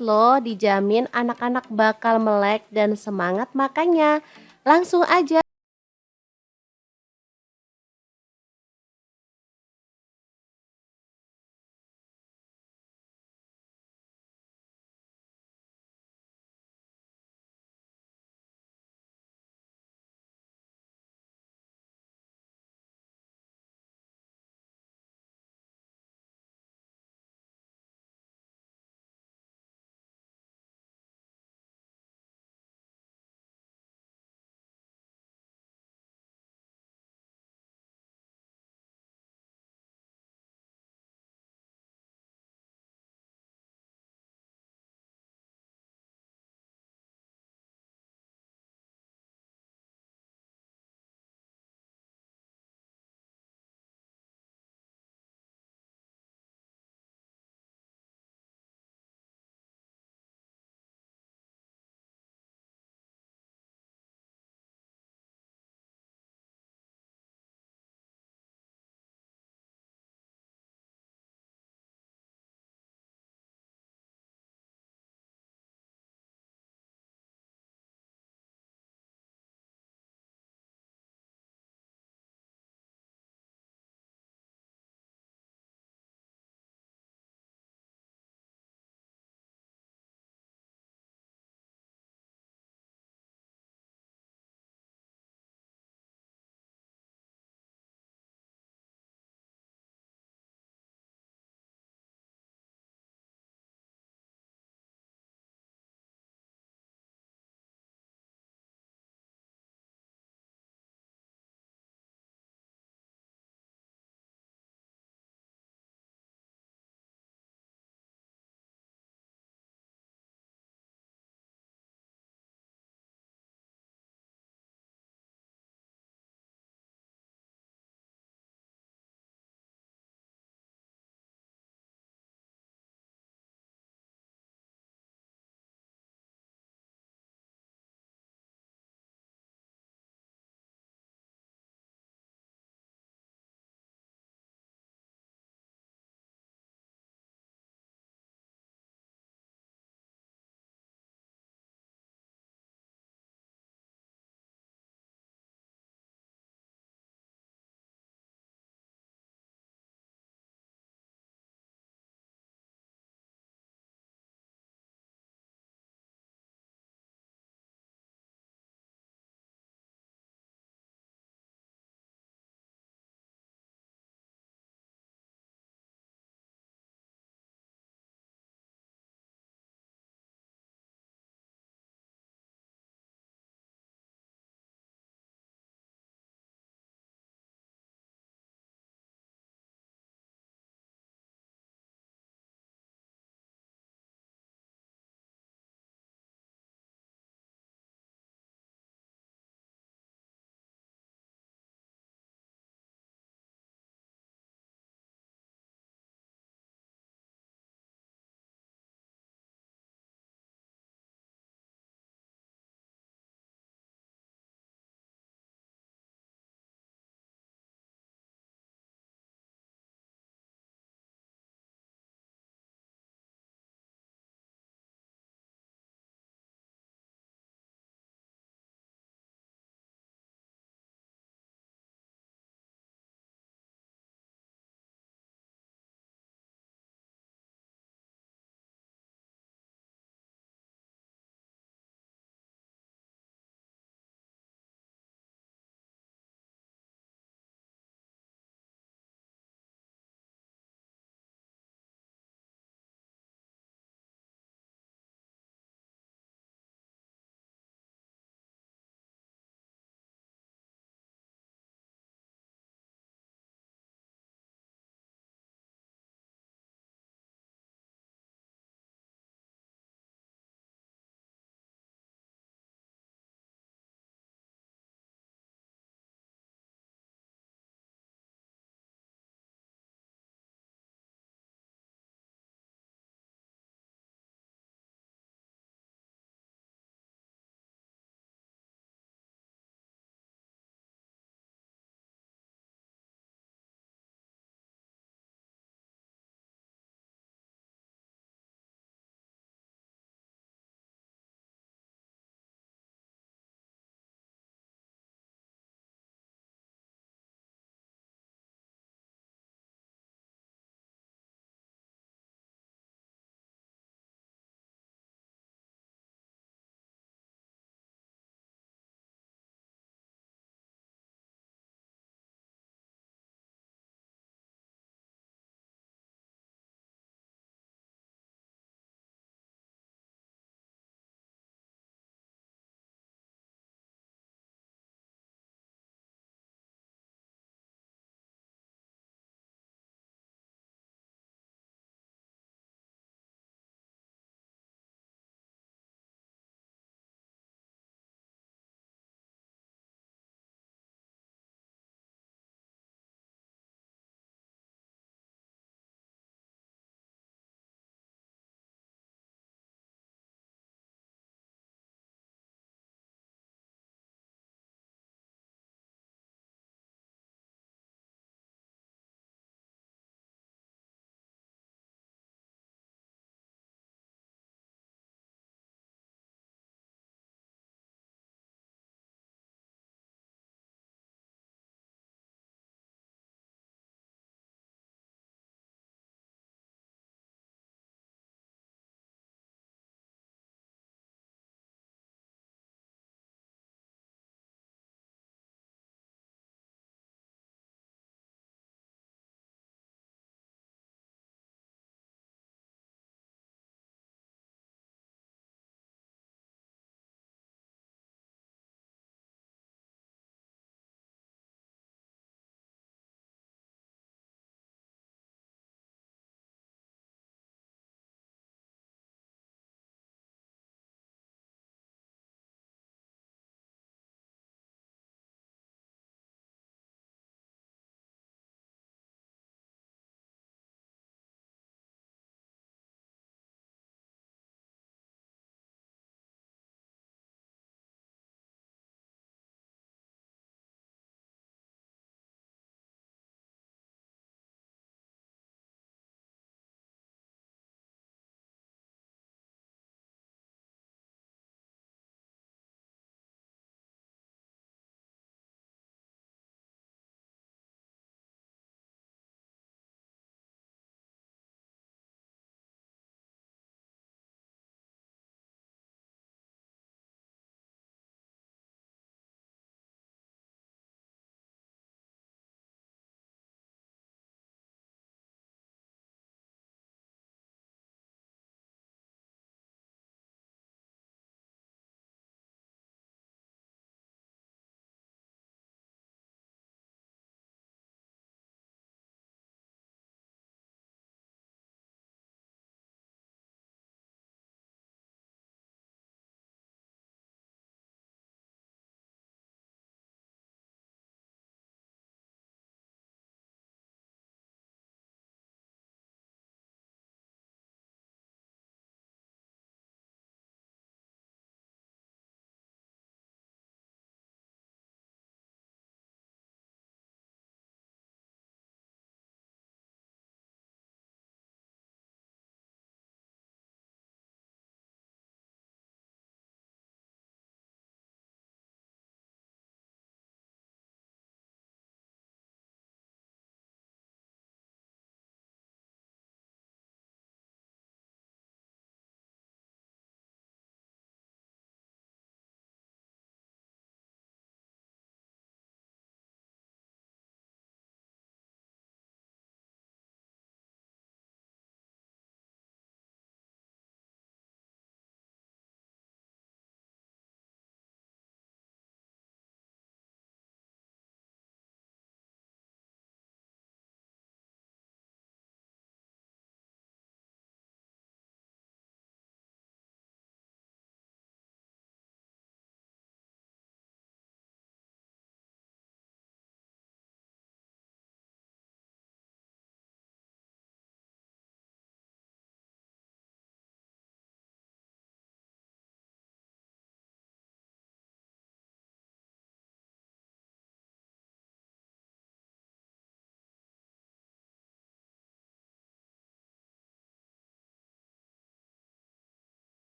loh, dijamin anak-anak bakal melek dan semangat makannya. Langsung aja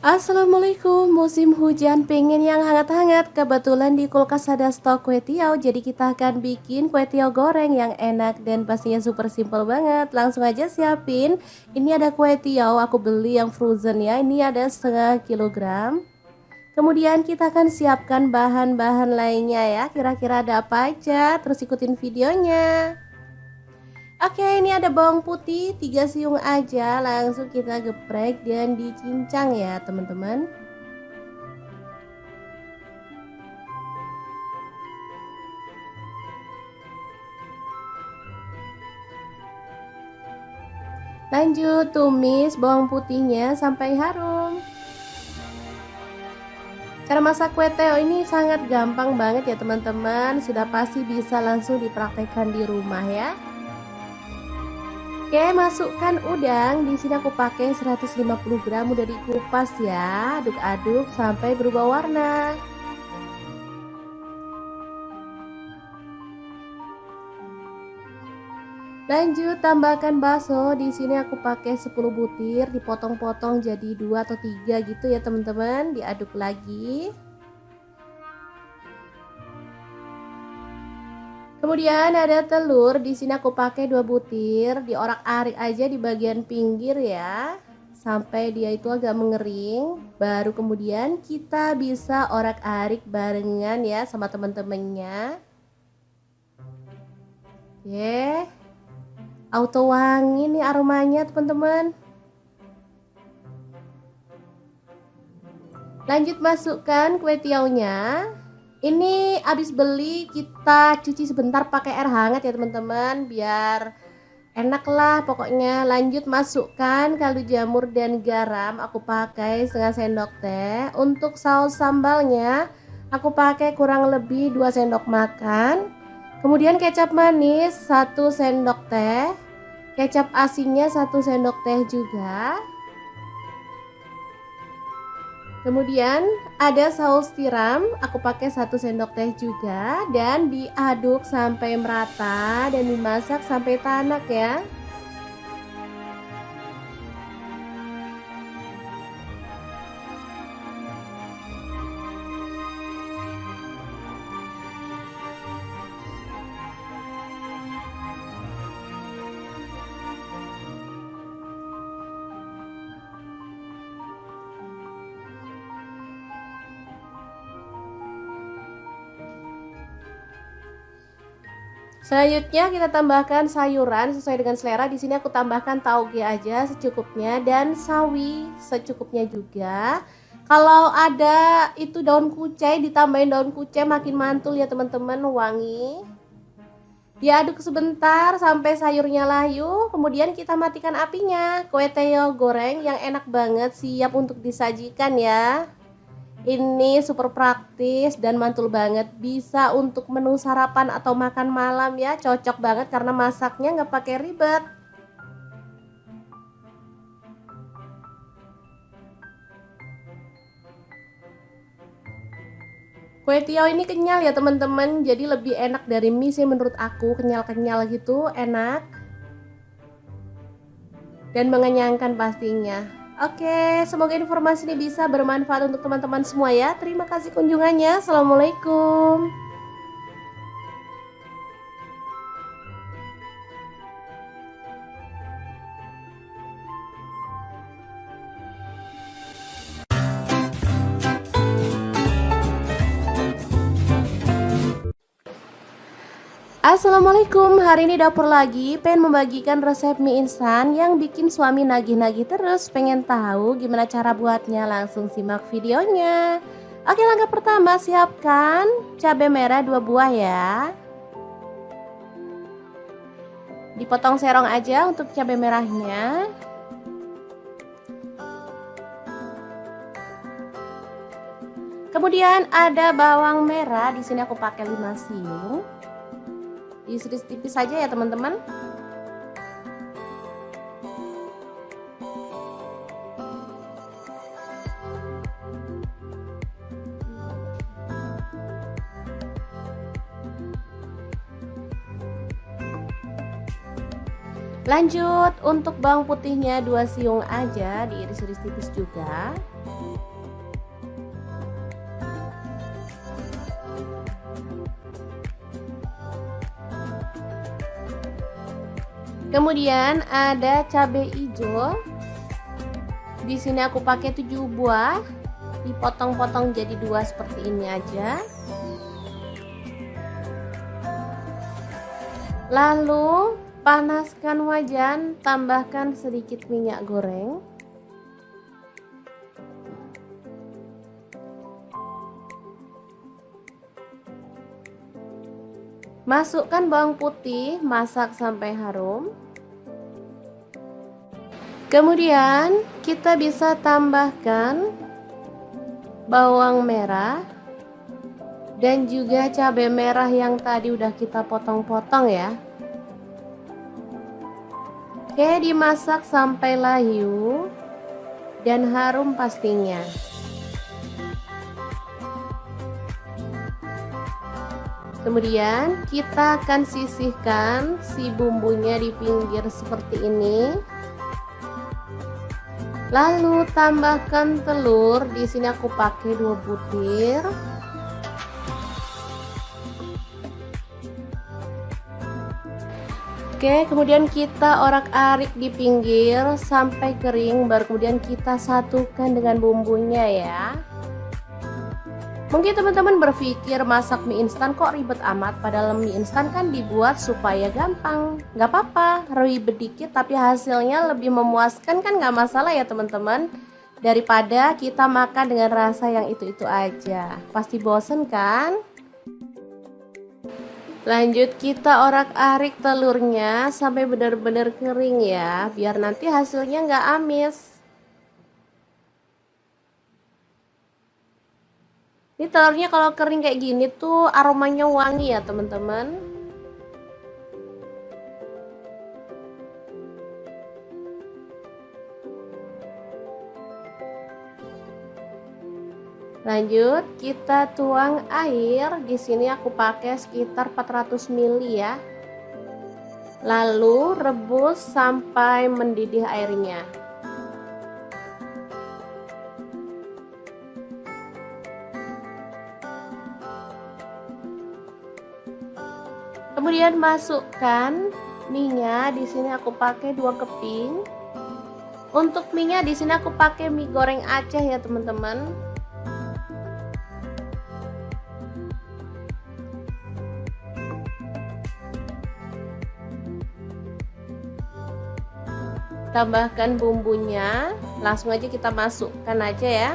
Assalamualaikum, musim hujan pengen yang hangat-hangat. Kebetulan di kulkas ada stok kue tiaw, jadi kita akan bikin kue tiaw goreng yang enak dan pastinya super simple banget. Langsung aja siapin. Ini ada kue tiaw, aku beli yang frozen ya. Ini ada setengah kilogram. Kemudian kita akan siapkan bahan-bahan lainnya ya. Kira-kira ada apa aja? Terus ikutin videonya. Oke, ini ada bawang putih 3 siung aja, langsung kita geprek dan dicincang ya teman-teman. Lanjut tumis bawang putihnya sampai harum. Cara masak kue tiaw ini sangat gampang banget ya teman-teman, sudah pasti bisa langsung dipraktekkan di rumah ya. Oke, masukkan udang. Di sini aku pakai 150 gram, udah dikupas ya. Aduk-aduk sampai berubah warna. Lanjut tambahkan bakso. Di sini aku pakai 10 butir, dipotong-potong jadi 2 atau 3 gitu ya teman-teman. Diaduk lagi. Kemudian ada telur, di sini aku pakai 2 butir, diorak-arik aja di bagian pinggir ya, sampai dia itu agak mengering. Baru kemudian kita bisa orak-arik barengan ya sama teman-temannya. Oke, auto wangi nih aromanya teman-teman. Lanjut masukkan kue tiawnya. Ini habis beli kita cuci sebentar pakai air hangat ya teman-teman, biar enak lah pokoknya. Lanjut masukkan kaldu jamur dan garam, aku pakai setengah sendok teh. Untuk saus sambalnya aku pakai kurang lebih 2 sendok makan. Kemudian kecap manis 1 sendok teh, kecap asinnya 1 sendok teh juga. Kemudian ada saus tiram, aku pakai 1 sendok teh juga, dan diaduk sampai merata dan dimasak sampai tanak ya. Selanjutnya kita tambahkan sayuran sesuai dengan selera. Di sini aku tambahkan tauge aja secukupnya dan sawi secukupnya juga. Kalau ada itu daun kucai, ditambahin daun kucai makin mantul ya teman-teman, wangi. Diaduk sebentar sampai sayurnya layu, kemudian kita matikan apinya. Kue tiaw goreng yang enak banget, siap untuk disajikan ya. Ini super praktis dan mantul banget, bisa untuk menu sarapan atau makan malam ya, cocok banget karena masaknya nggak pakai ribet. Kue tiaw ini kenyal ya teman-teman, jadi lebih enak dari mie sih menurut aku, kenyal-kenyal gitu, enak dan mengenyangkan pastinya. Oke, semoga informasi ini bisa bermanfaat untuk teman-teman semua ya. Terima kasih kunjungannya. Assalamualaikum. Assalamualaikum, hari ini dapur lagi pengen membagikan resep mie instan yang bikin suami nagih-nagih terus. Pengen tahu gimana cara buatnya? Langsung simak videonya. Oke, langkah pertama siapkan cabai merah 2 buah ya. Dipotong serong aja untuk cabai merahnya. Kemudian ada bawang merah, di sini aku pakai 5 siung. Diiris tipis saja ya teman-teman. Lanjut untuk bawang putihnya 2 siung aja, diiris-iris tipis juga. Kemudian ada cabai hijau. Di sini aku pakai 7 buah, dipotong-potong jadi 2 seperti ini aja. Lalu panaskan wajan, tambahkan sedikit minyak goreng. Masukkan bawang putih, masak sampai harum. Kemudian kita bisa tambahkan bawang merah dan juga cabai merah yang tadi udah kita potong-potong ya. Oke, dimasak sampai layu dan harum pastinya. Kemudian kita akan sisihkan si bumbunya di pinggir seperti ini. Lalu tambahkan telur. Di sini aku pakai 2 butir. Oke, kemudian kita orak-arik di pinggir sampai kering, baru kemudian kita satukan dengan bumbunya ya. Mungkin teman-teman berpikir masak mie instan kok ribet amat, padahal mie instan kan dibuat supaya gampang. Gak apa-apa, ribet dikit tapi hasilnya lebih memuaskan kan, gak masalah ya teman-teman. Daripada kita makan dengan rasa yang itu-itu aja, pasti bosen kan? Lanjut kita orak-arik telurnya sampai benar-benar kering ya, biar nanti hasilnya gak amis. Ini telurnya kalau kering kayak gini tuh aromanya wangi ya teman-teman. Lanjut kita tuang air. Di sini aku pakai sekitar 400 ml ya. Lalu rebus sampai mendidih airnya. Kemudian masukkan mie-nya. Di sini aku pakai 2 keping. Untuk mie-nya di sini aku pakai mie goreng Aceh ya teman-teman. Tambahkan bumbunya, langsung aja kita masukkan aja ya.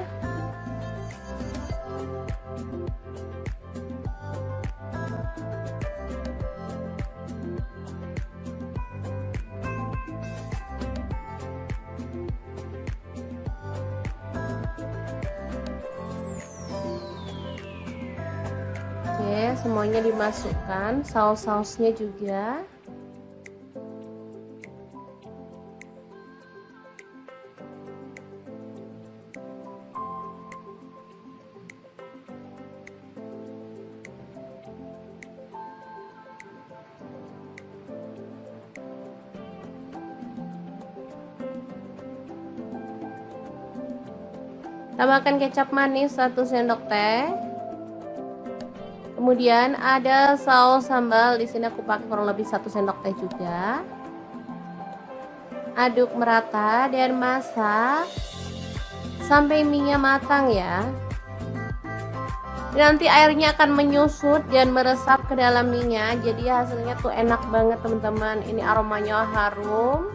Oke, semuanya dimasukkan, saus-sausnya juga. Tambahkan kecap manis 1 sendok teh. Kemudian ada saus sambal, di sini aku pakai kurang lebih 1 sendok teh juga. Aduk merata dan masak sampai mie-nya matang ya. Nanti airnya akan menyusut dan meresap ke dalam mie-nya, jadi hasilnya tuh enak banget teman-teman. Ini aromanya harum.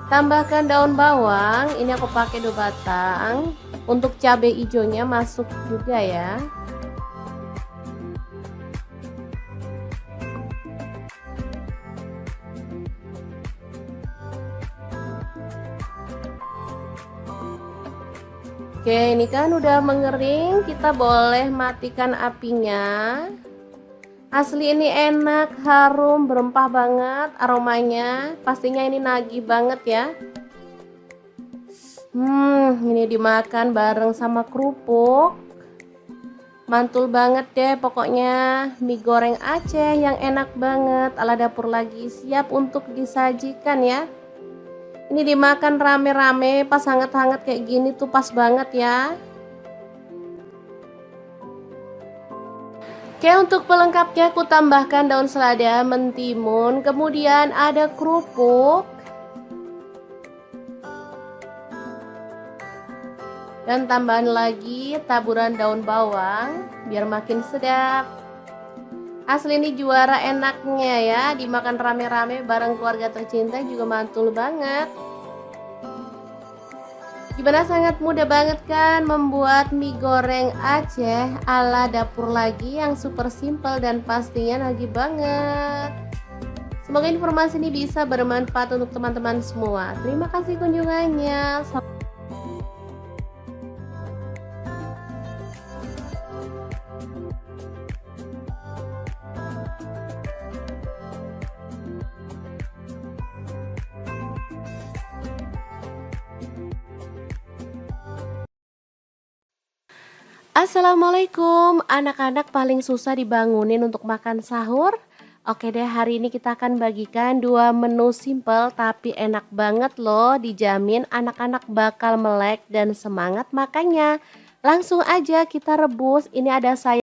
Tambahkan daun bawang, ini aku pakai 2 batang. Untuk cabai hijaunya masuk juga ya. Oke, ini kan udah mengering, kita boleh matikan apinya. Asli ini enak, harum, berempah banget aromanya. Pastinya ini nagih banget ya. Ini dimakan bareng sama kerupuk. Mantul banget deh pokoknya. Mie goreng Aceh yang enak banget ala dapur lagi, siap untuk disajikan ya. Ini dimakan rame-rame pas hangat-hangat kayak gini tuh pas banget ya. Oke, untuk pelengkapnya aku tambahkan daun selada, mentimun, kemudian ada kerupuk, dan tambahan lagi taburan daun bawang biar makin sedap. Asli ini juara enaknya ya, dimakan rame-rame bareng keluarga tercinta juga mantul banget. Gimana, sangat mudah banget kan membuat mie goreng Aceh ala dapur lagi yang super simple dan pastinya lagi banget. Semoga informasi ini bisa bermanfaat untuk teman-teman semua. Terima kasih kunjungannya. Assalamualaikum, anak-anak paling susah dibangunin untuk makan sahur. Oke deh, hari ini kita akan bagikan dua menu simple tapi enak banget loh. Dijamin anak-anak bakal melek dan semangat makannya. Langsung aja kita rebus. Ini ada sayur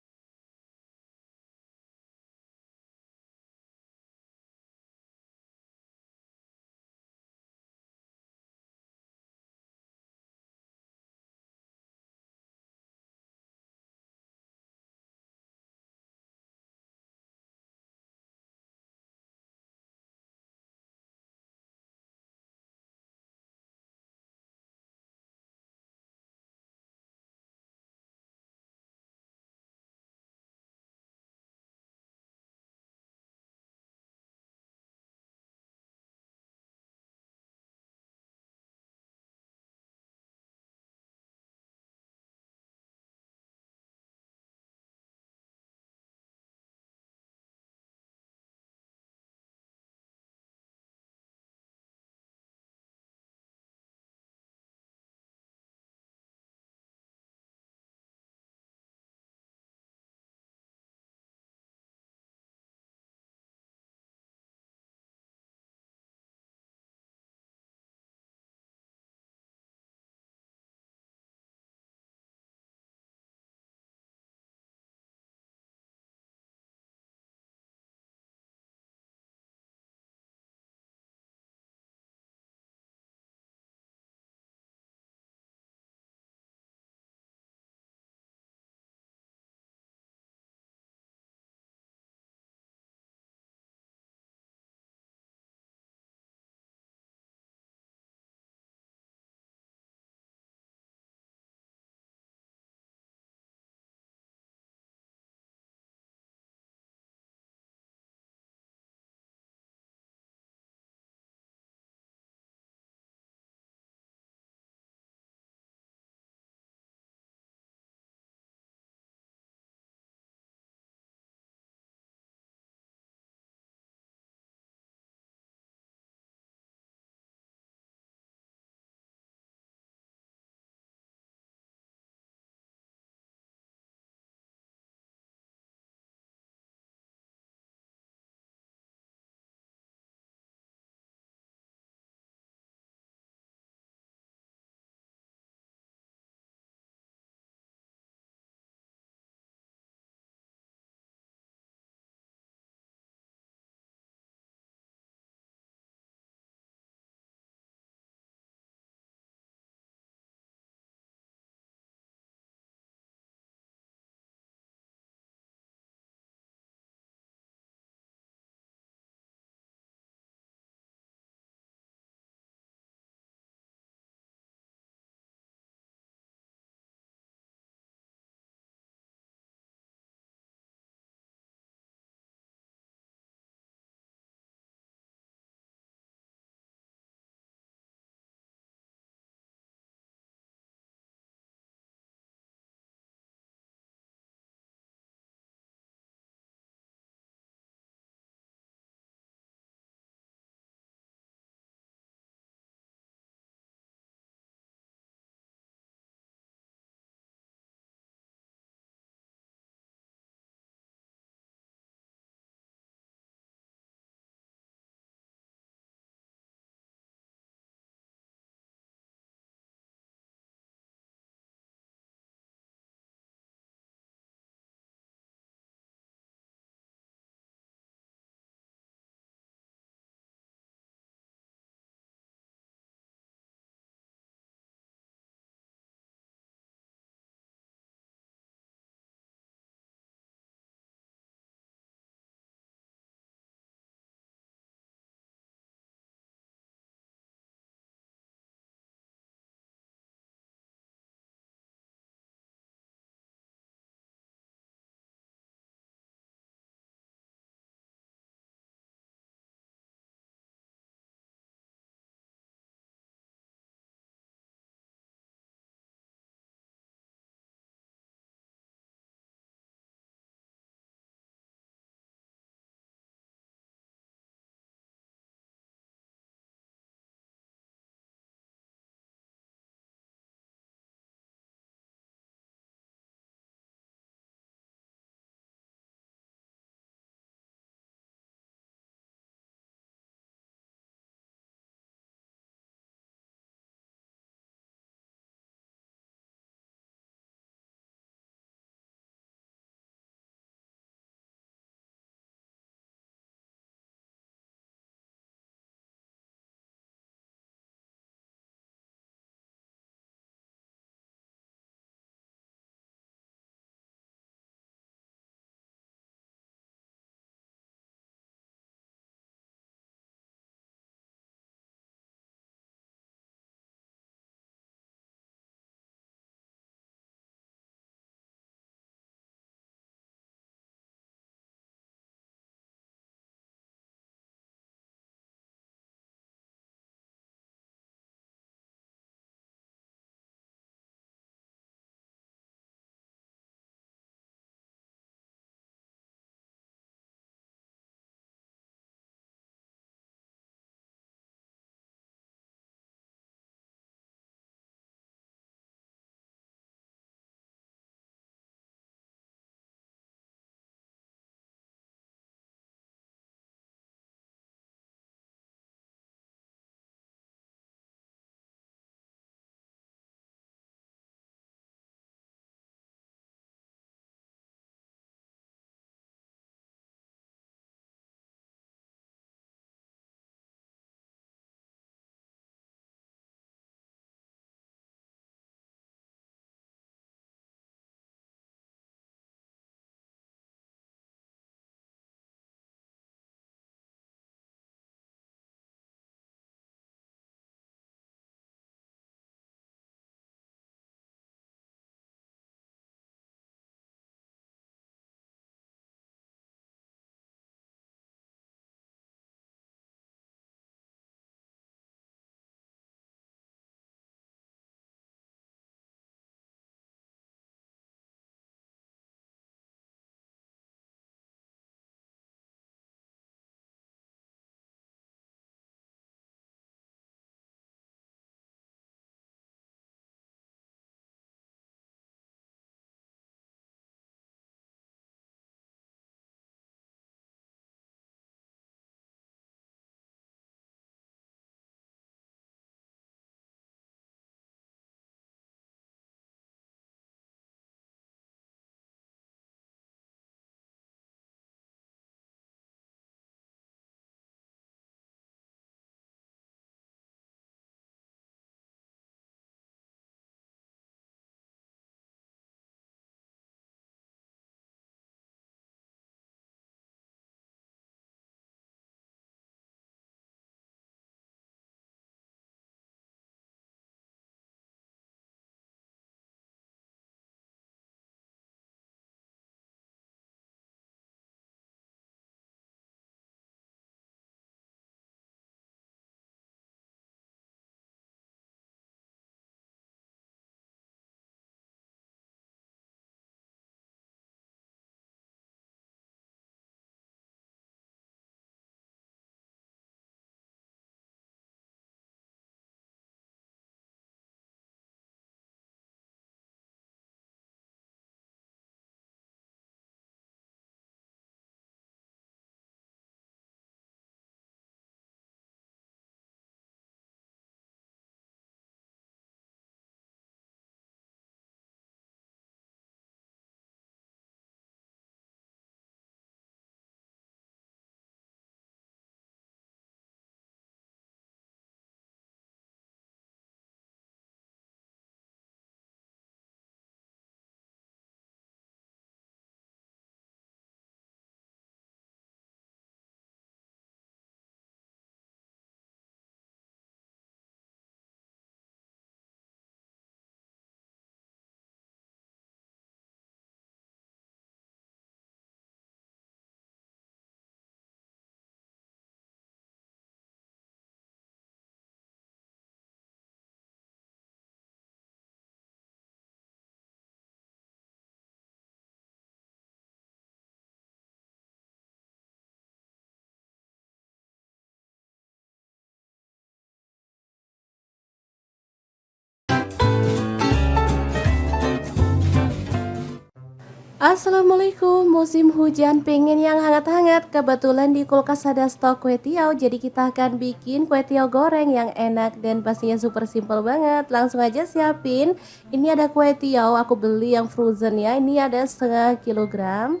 Assalamualaikum, musim hujan pengen yang hangat-hangat. Kebetulan di kulkas ada stok kue tiaw, jadi kita akan bikin kue tiaw goreng yang enak dan pastinya super simple banget. Langsung aja siapin. Ini ada kue tiaw, aku beli yang frozen ya. Ini ada setengah kilogram.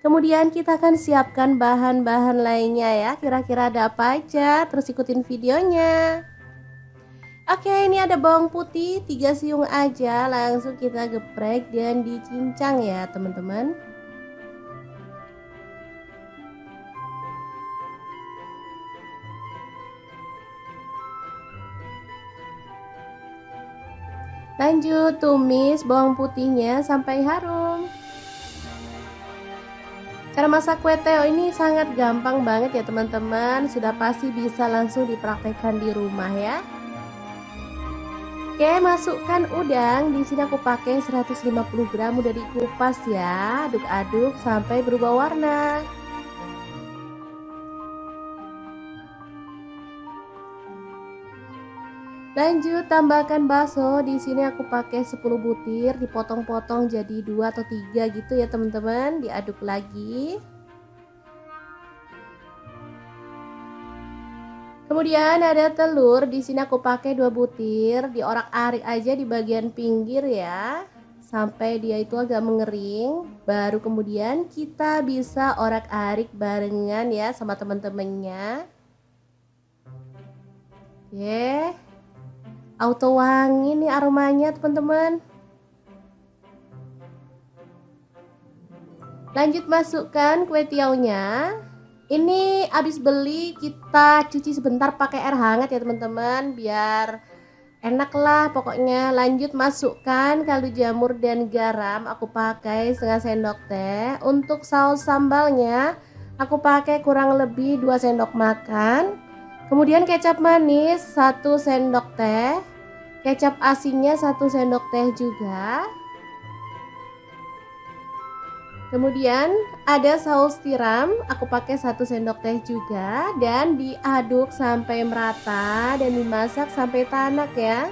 Kemudian kita akan siapkan bahan-bahan lainnya ya. Kira-kira ada apa aja? Terus ikutin videonya. Oke, ini ada bawang putih 3 siung aja, langsung kita geprek dan dicincang ya teman-teman. Lanjut tumis bawang putihnya sampai harum. Cara masak kue tiaw ini sangat gampang banget ya teman-teman, sudah pasti bisa langsung dipraktekkan di rumah ya. Oke, masukkan udang. Di sini aku pakai 150 gram, udah dikupas ya. Aduk-aduk sampai berubah warna. Lanjut tambahkan bakso. Di sini aku pakai 10 butir, dipotong-potong jadi 2 atau 3 gitu ya teman-teman. Diaduk lagi. Kemudian ada telur, di sini aku pakai 2 butir, diorak-arik aja di bagian pinggir ya, sampai dia itu agak mengering. Baru kemudian kita bisa orak-arik barengan ya sama teman-temannya. Oke, auto wangi nih aromanya teman-teman. Lanjut masukkan kue tiawnya. Ini habis beli kita cuci sebentar pakai air hangat ya teman-teman, biar enak lah pokoknya. Lanjut masukkan kaldu jamur dan garam, aku pakai setengah sendok teh. Untuk saus sambalnya aku pakai kurang lebih 2 sendok makan. Kemudian kecap manis 1 sendok teh, kecap asinnya 1 sendok teh juga. Kemudian ada saus tiram, aku pakai 1 sendok teh juga, dan diaduk sampai merata dan dimasak sampai tanak ya.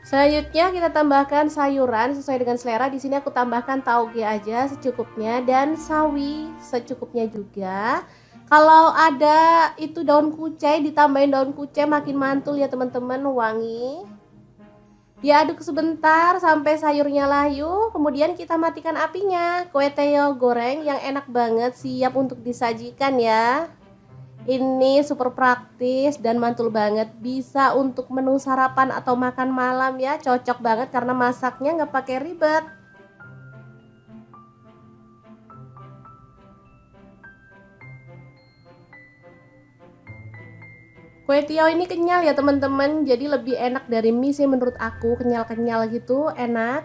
Selanjutnya kita tambahkan sayuran sesuai dengan selera. Di sini aku tambahkan tauge aja secukupnya dan sawi secukupnya juga. Kalau ada itu daun kucai, ditambahin daun kucai makin mantul ya teman-teman, wangi. Diaduk sebentar sampai sayurnya layu, kemudian kita matikan apinya. Kue tiaw goreng yang enak banget siap untuk disajikan ya. Ini super praktis dan mantul banget, bisa untuk menu sarapan atau makan malam ya, cocok banget karena masaknya nggak pakai ribet. Kue tiaw ini kenyal ya teman-teman, jadi lebih enak dari mie sih menurut aku, kenyal-kenyal gitu, enak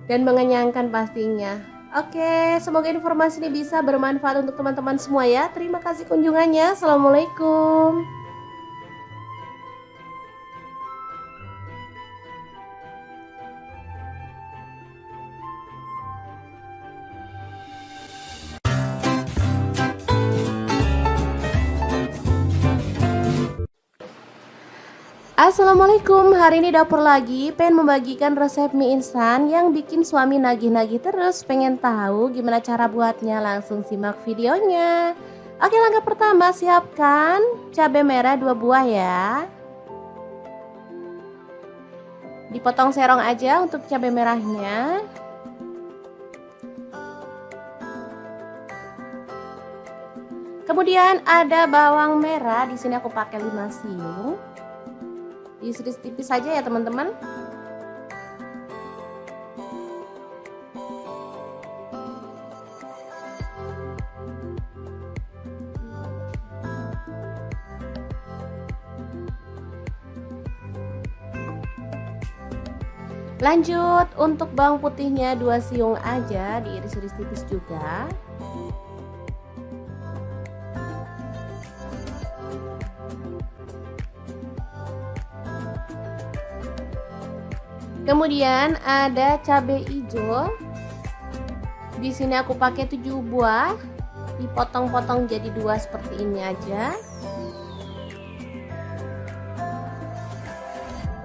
dan mengenyangkan pastinya. Oke, semoga informasi ini bisa bermanfaat untuk teman-teman semua ya. Terima kasih kunjungannya. Assalamualaikum. Assalamualaikum, hari ini dapur lagi pengen membagikan resep mie instan yang bikin suami nagih-nagih terus. Pengen tahu gimana cara buatnya? Langsung simak videonya. Oke, langkah pertama siapkan cabai merah 2 buah ya. Dipotong serong aja untuk cabai merahnya. Kemudian ada bawang merah, di sini aku pakai 5 siung. Diiris tipis saja ya teman-teman. Lanjut untuk bawang putihnya 2 siung aja, diiris-iris tipis juga. Kemudian ada cabai hijau. Di sini aku pakai 7 buah, dipotong-potong jadi 2 seperti ini aja.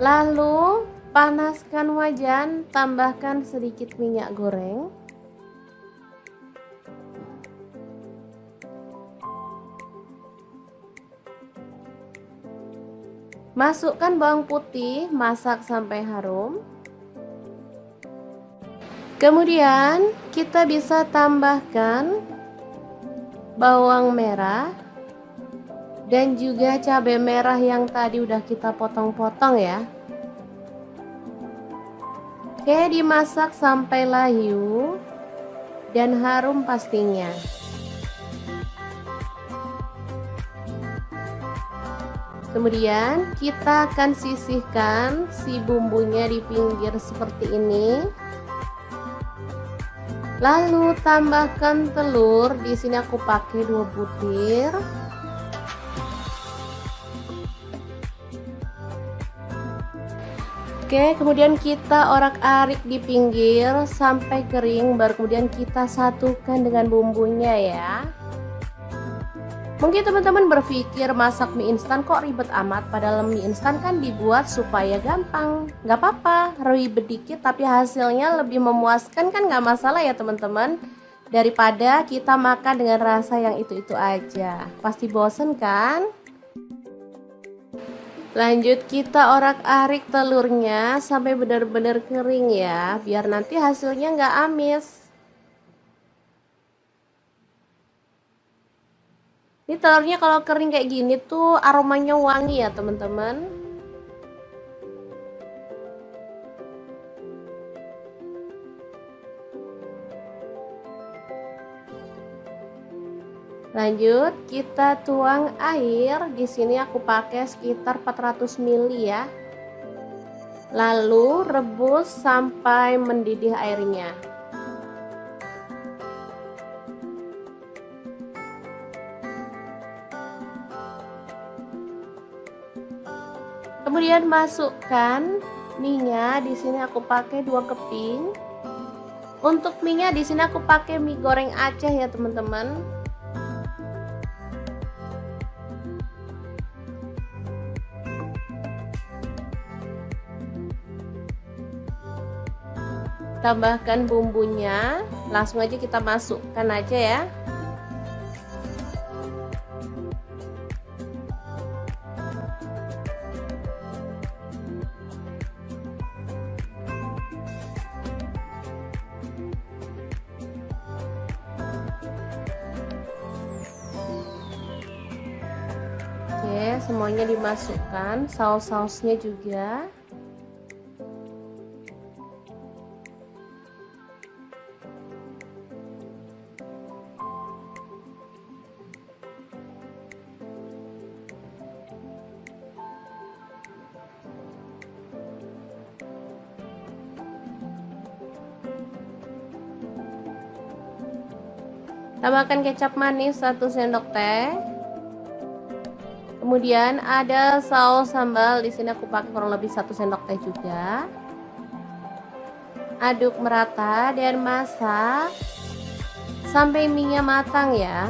Lalu panaskan wajan, tambahkan sedikit minyak goreng. Masukkan bawang putih, masak sampai harum. Kemudian kita bisa tambahkan bawang merah dan juga cabai merah yang tadi udah kita potong-potong ya. Oke, dimasak sampai layu dan harum pastinya. Kemudian kita akan sisihkan si bumbunya di pinggir seperti ini. Lalu tambahkan telur. Di sini aku pakai 2 butir. Oke, kemudian kita orak-arik di pinggir sampai kering, baru kemudian kita satukan dengan bumbunya ya. Mungkin teman-teman berpikir masak mie instan kok ribet amat, padahal mie instan kan dibuat supaya gampang. Gak apa-apa, ribet dikit tapi hasilnya lebih memuaskan kan, gak masalah ya teman-teman. Daripada kita makan dengan rasa yang itu-itu aja, pasti bosen kan? Lanjut kita orak-arik telurnya sampai benar-benar kering ya, biar nanti hasilnya gak amis. Ini telurnya kalau kering kayak gini tuh aromanya wangi ya teman-teman. Lanjut kita tuang air. Di sini aku pakai sekitar 400 ml ya. Lalu rebus sampai mendidih airnya. Kemudian masukkan minyak. Di sini aku pakai 2 keping. Untuk minyak di sini aku pakai mie goreng Aceh ya teman-teman. Tambahkan bumbunya, langsung aja kita masukkan aja ya. Oke, semuanya dimasukkan, saus-sausnya juga. Tambahkan kecap manis 1 sendok teh. Kemudian ada saus sambal, di sini aku pakai kurang lebih 1 sendok teh juga. Aduk merata dan masak sampai mie-nya matang ya.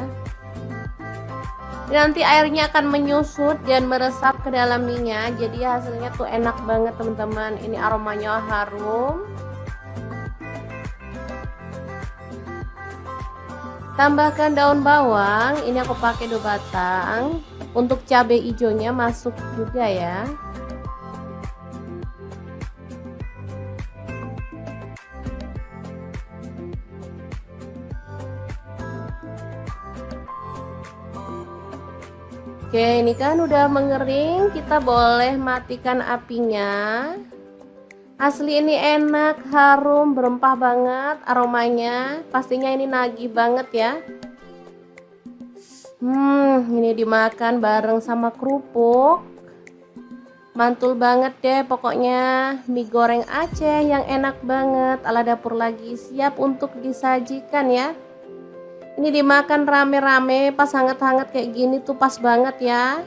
Nanti airnya akan menyusut dan meresap ke dalam mie-nya, jadi hasilnya tuh enak banget teman-teman. Ini aromanya harum. Tambahkan daun bawang, ini aku pakai 2 batang. Untuk cabai hijaunya masuk juga ya. Oke, ini kan udah mengering, kita boleh matikan apinya. Asli ini enak, harum, berempah banget aromanya. Pastinya ini nagih banget ya. Ini dimakan bareng sama kerupuk. Mantul banget deh pokoknya. Mie goreng Aceh yang enak banget. Ala dapur lagi siap untuk disajikan ya. Ini dimakan rame-rame pas hangat-hangat kayak gini tuh pas banget ya.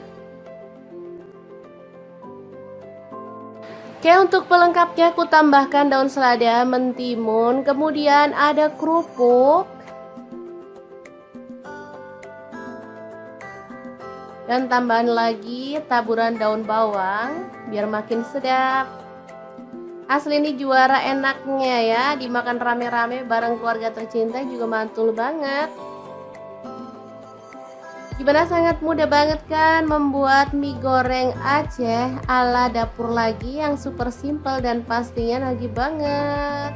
Oke Oke, untuk pelengkapnya aku tambahkan daun selada, mentimun, kemudian ada kerupuk, dan tambahan lagi taburan daun bawang biar makin sedap. Asli ini juara enaknya ya, dimakan rame-rame bareng keluarga tercinta juga mantul banget. Gimana, sangat mudah banget kan membuat mie goreng Aceh ala dapur lagi yang super simple dan pastinya lagi banget.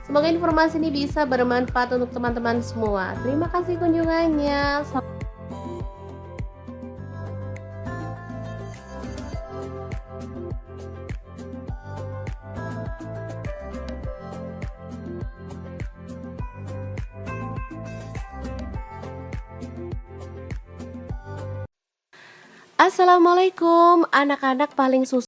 Semoga informasi ini bisa bermanfaat untuk teman-teman semua. Terima kasih kunjungannya. Assalamualaikum, anak-anak paling susah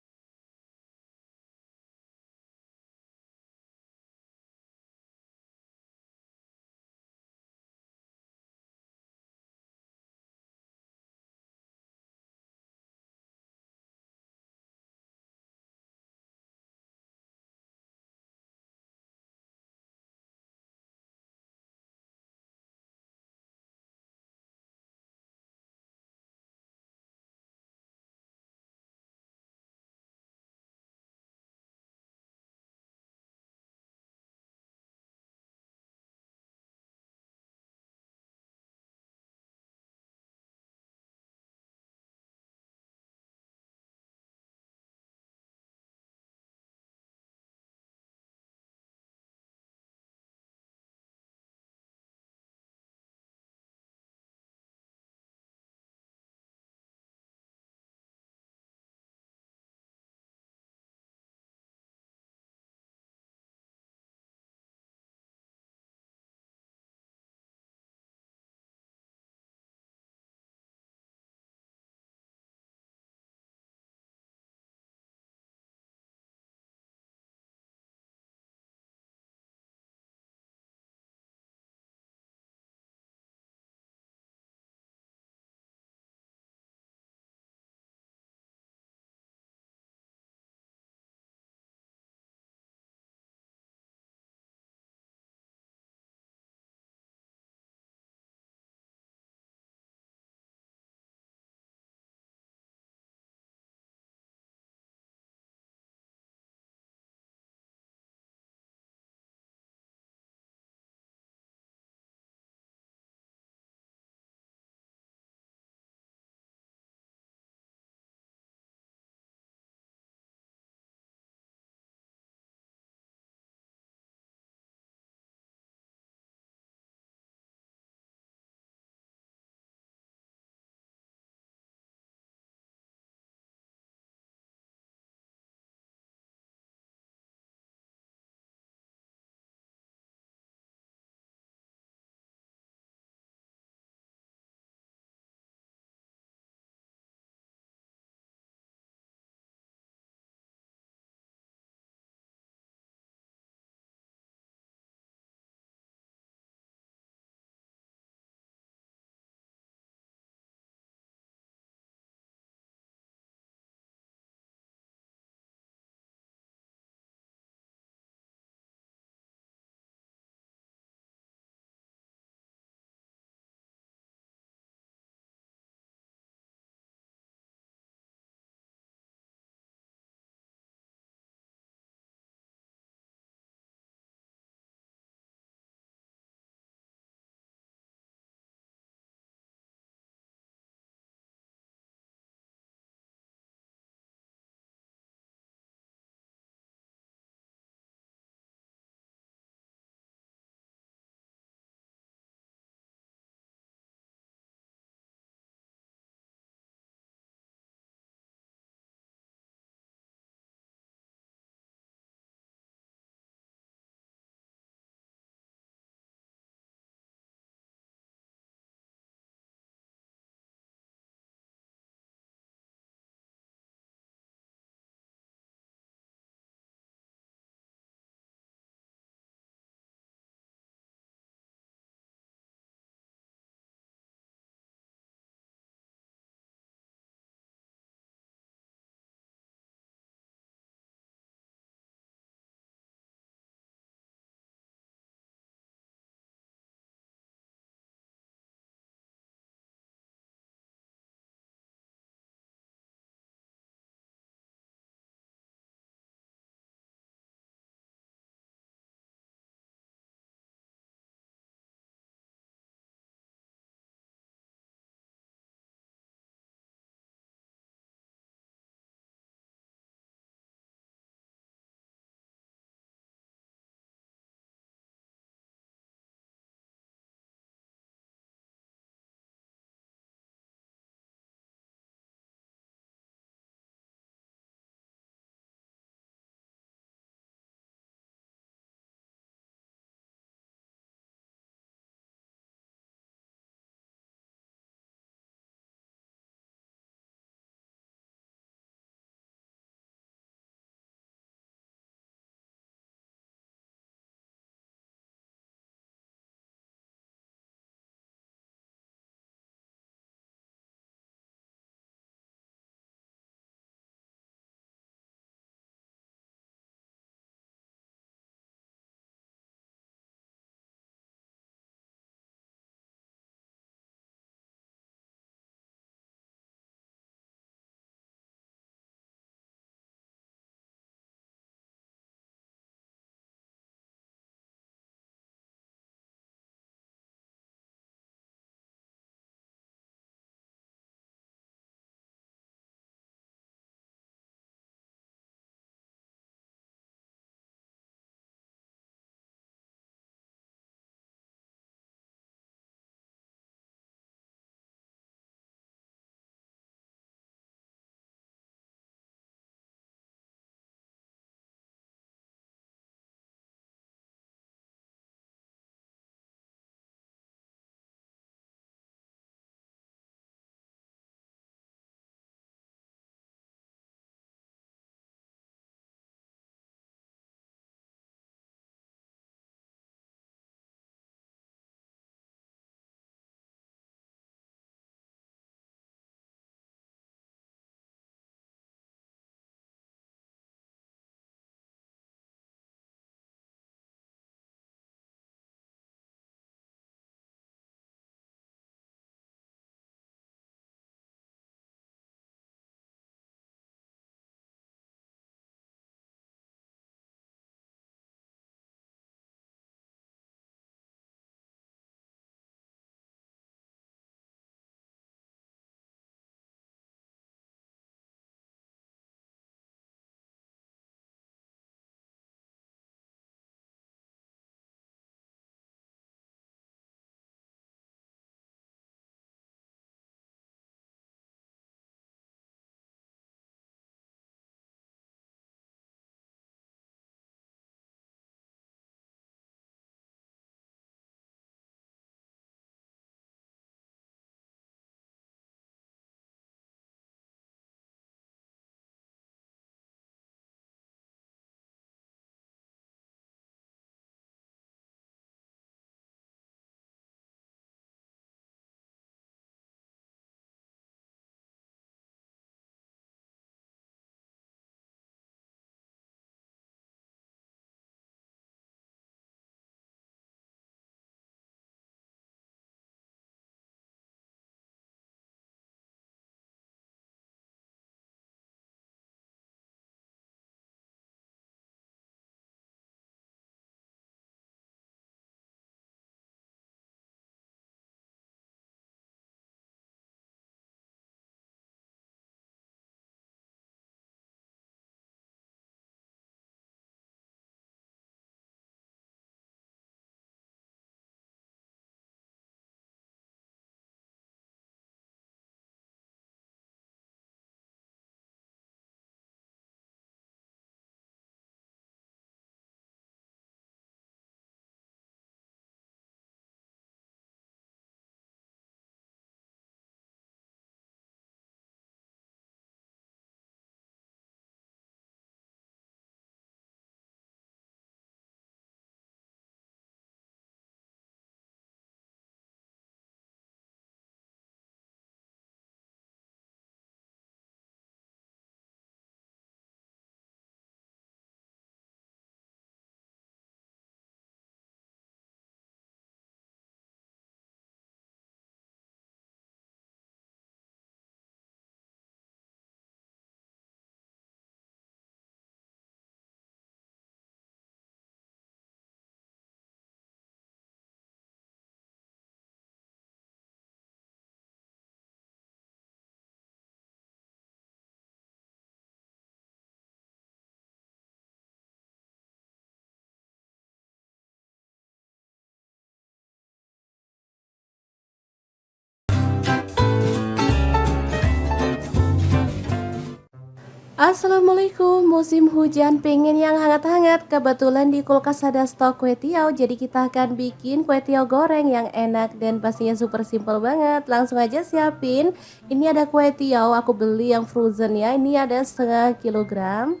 Assalamualaikum, musim hujan pengen yang hangat-hangat. Kebetulan di kulkas ada stok kue tiaw, jadi kita akan bikin kue tiaw goreng yang enak dan pastinya super simple banget. Langsung aja siapin. Ini ada kue tiaw, aku beli yang frozen ya. Ini ada setengah kilogram.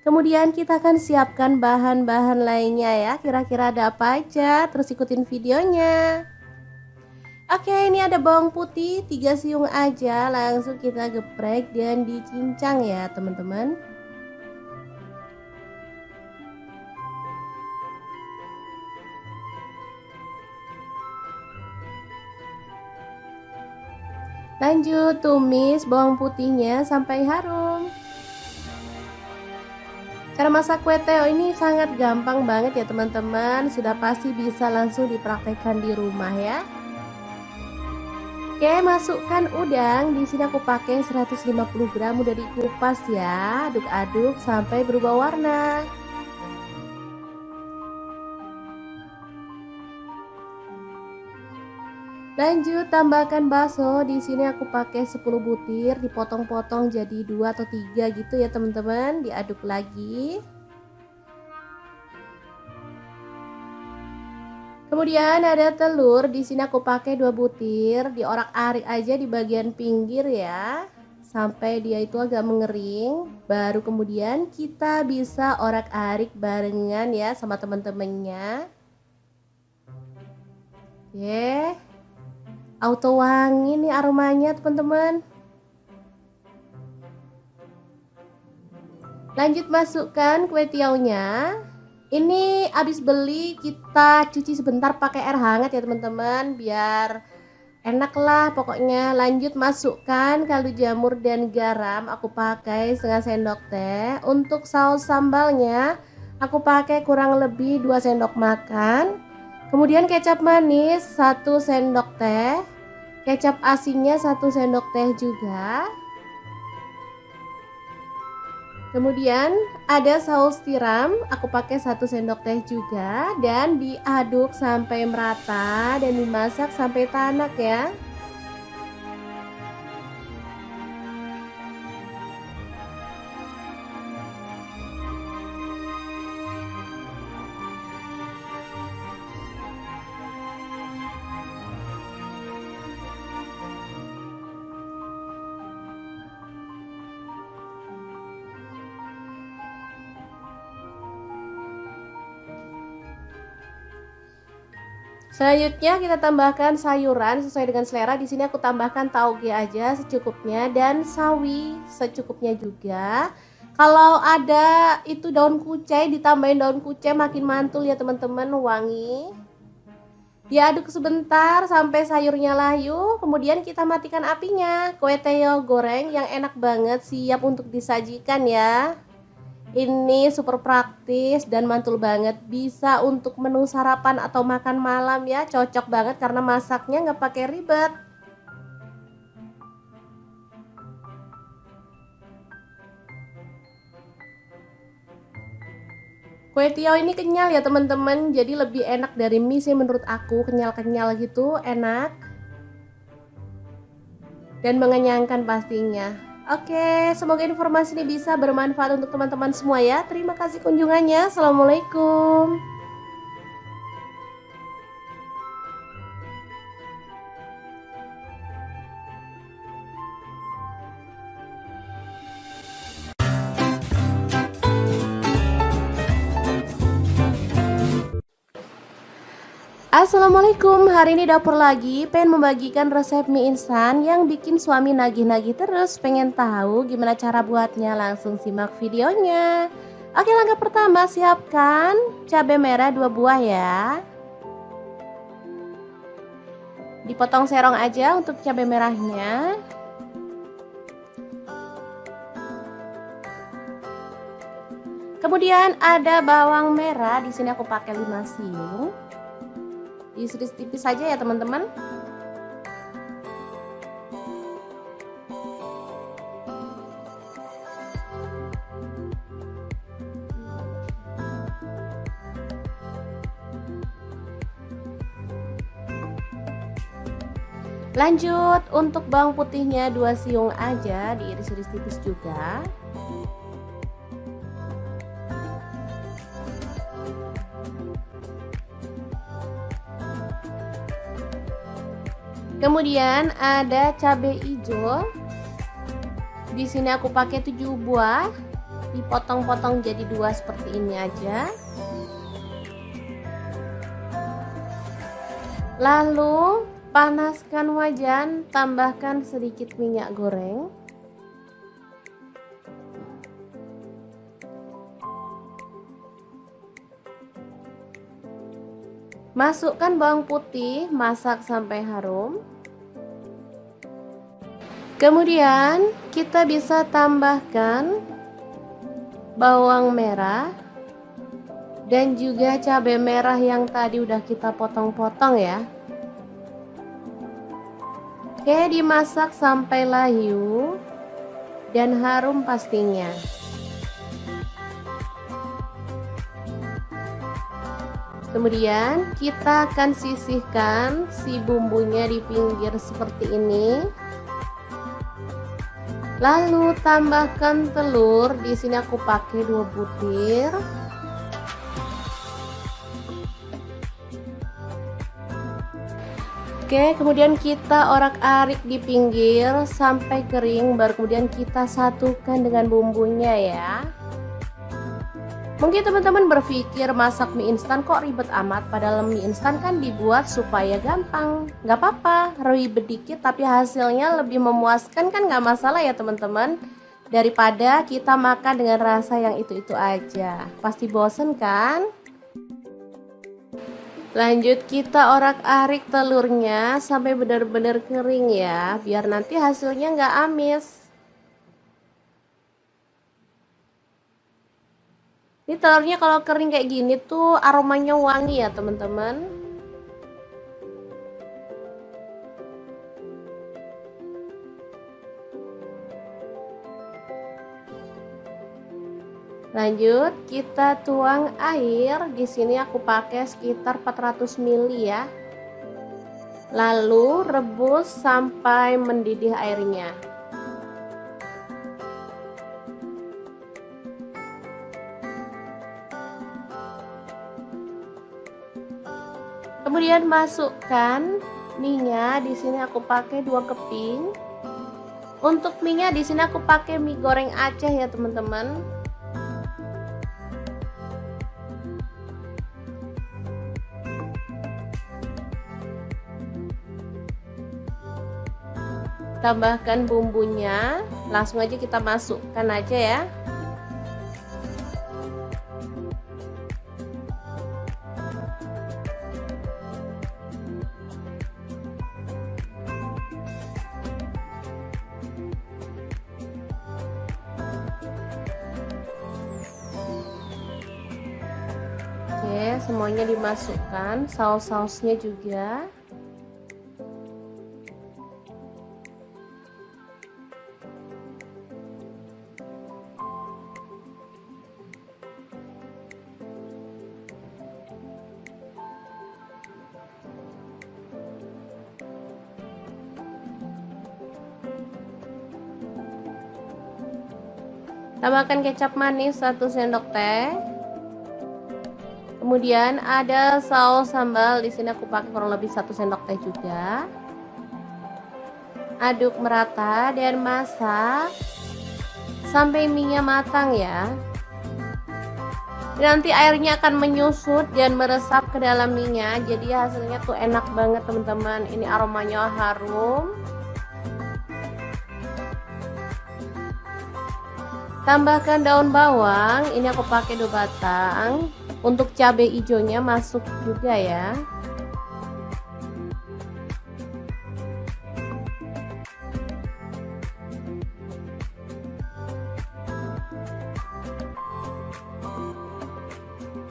Kemudian kita akan siapkan bahan-bahan lainnya ya. Kira-kira ada apa aja? Terus ikutin videonya. Oke, ini ada bawang putih 3 siung aja, langsung kita geprek dan dicincang ya teman-teman. Lanjut tumis bawang putihnya sampai harum. Cara masak kue tiaw ini sangat gampang banget ya teman-teman, sudah pasti bisa langsung dipraktekkan di rumah ya. Oke, masukkan udang. Di sini aku pakai 150 gram, udah dikupas ya. Aduk-aduk sampai berubah warna. Lanjut tambahkan bakso. Di sini aku pakai 10 butir, dipotong-potong jadi 2 atau 3 gitu ya teman-teman. Diaduk lagi. Kemudian ada telur, di sini aku pakai 2 butir, diorak-arik aja di bagian pinggir ya, sampai dia itu agak mengering. Baru kemudian kita bisa orak-arik barengan ya sama teman-temannya. Oke, auto wangi nih aromanya teman-teman. Lanjut masukkan kue tiawnya. Ini habis beli, kita cuci sebentar pakai air hangat ya teman-teman, biar enak lah pokoknya. Lanjut masukkan kaldu jamur dan garam, aku pakai setengah sendok teh. Untuk saus sambalnya aku pakai kurang lebih 2 sendok makan. Kemudian kecap manis 1 sendok teh, kecap asinnya 1 sendok teh juga. Kemudian ada saus tiram, aku pakai 1 sendok teh juga, dan diaduk sampai merata dan dimasak sampai tanak ya. Selanjutnya kita tambahkan sayuran sesuai dengan selera. Di sini aku tambahkan tauge aja secukupnya dan sawi secukupnya juga. Kalau ada itu daun kucai, ditambahin daun kucai makin mantul ya teman-teman, wangi. Diaduk sebentar sampai sayurnya layu, kemudian kita matikan apinya. Kue tiaw goreng yang enak banget, siap untuk disajikan ya. Ini super praktis dan mantul banget, bisa untuk menu sarapan atau makan malam ya, cocok banget karena masaknya nggak pakai ribet. Kue tiaw ini kenyal ya teman-teman, jadi lebih enak dari mie sih menurut aku, kenyal-kenyal gitu, enak dan mengenyangkan pastinya. Oke, semoga informasi ini bisa bermanfaat untuk teman-teman semua ya. Terima kasih kunjungannya. Assalamualaikum. Assalamualaikum, hari ini dapur lagi pengen membagikan resep mie instan yang bikin suami nagih-nagih terus. Pengen tahu gimana cara buatnya? Langsung simak videonya. Oke, langkah pertama siapkan cabai merah 2 buah ya. Dipotong serong aja untuk cabai merahnya. Kemudian ada bawang merah, di sini aku pakai 5 siung. Diiris tipis saja ya teman-teman. Lanjut untuk bawang putihnya 2 siung aja, diiris-iris tipis juga. Kemudian ada cabai hijau. Di sini aku pakai 7 buah, dipotong-potong jadi 2 seperti ini aja. Lalu panaskan wajan, tambahkan sedikit minyak goreng. Masukkan bawang putih, masak sampai harum. Kemudian kita bisa tambahkan bawang merah dan juga cabai merah yang tadi udah kita potong-potong ya. Oke, dimasak sampai layu dan harum pastinya. Kemudian kita akan sisihkan si bumbunya di pinggir seperti ini. Lalu tambahkan telur. Di sini aku pakai 2 butir. Oke, kemudian kita orak-arik di pinggir sampai kering, baru kemudian kita satukan dengan bumbunya ya. Mungkin teman-teman berpikir masak mie instan kok ribet amat, padahal mie instan kan dibuat supaya gampang. Nggak apa-apa, ribet dikit tapi hasilnya lebih memuaskan kan, nggak masalah ya teman-teman. Daripada kita makan dengan rasa yang itu-itu aja, pasti bosen kan? Lanjut kita orak-arik telurnya sampai benar-benar kering ya, biar nanti hasilnya nggak amis. Ini telurnya kalau kering kayak gini tuh aromanya wangi ya teman-teman. Lanjut kita tuang air. Di sini aku pakai sekitar 400 ml ya. Lalu rebus sampai mendidih airnya. Kemudian masukkan mie-nya. Di sini aku pakai 2 keping. Untuk mie-nya di sini aku pakai mie goreng Aceh ya teman-teman. Tambahkan bumbunya, langsung aja kita masukkan aja ya. Oke, semuanya dimasukkan, saus-sausnya juga. Tambahkan kecap manis 1 sendok teh. Kemudian ada saus sambal, di sini aku pakai kurang lebih 1 sendok teh juga. Aduk merata dan masak sampai mie-nya matang ya. Nanti airnya akan menyusut dan meresap ke dalam mie-nya, jadi hasilnya tuh enak banget teman-teman. Ini aromanya harum. Tambahkan daun bawang, ini aku pakai 2 batang. Untuk cabai hijaunya masuk juga ya.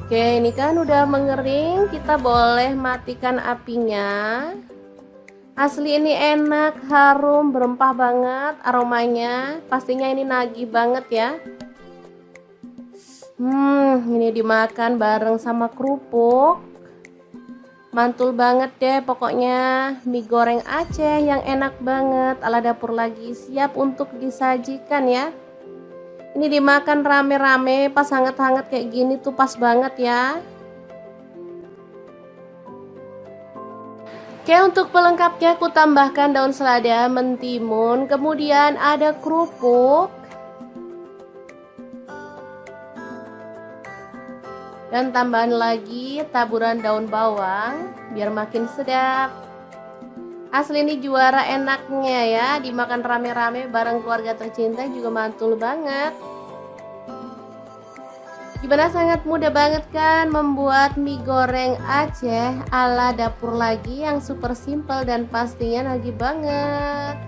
Oke, ini kan udah mengering, kita boleh matikan apinya. Asli ini enak, harum, berempah banget aromanya. Pastinya ini nagih banget ya. Ini dimakan bareng sama kerupuk. Mantul banget deh pokoknya. Mie goreng Aceh yang enak banget ala dapur lagi, siap untuk disajikan ya. Ini dimakan rame-rame pas hangat-hangat kayak gini tuh pas banget ya. Oke, untuk pelengkapnya aku tambahkan daun selada, mentimun, kemudian ada kerupuk, dan tambahan lagi taburan daun bawang biar makin sedap. Asli ini juara enaknya ya, dimakan rame-rame bareng keluarga tercinta juga mantul banget. Gimana, sangat mudah banget kan membuat mie goreng Aceh ala dapur lagi yang super simple dan pastinya lagi banget.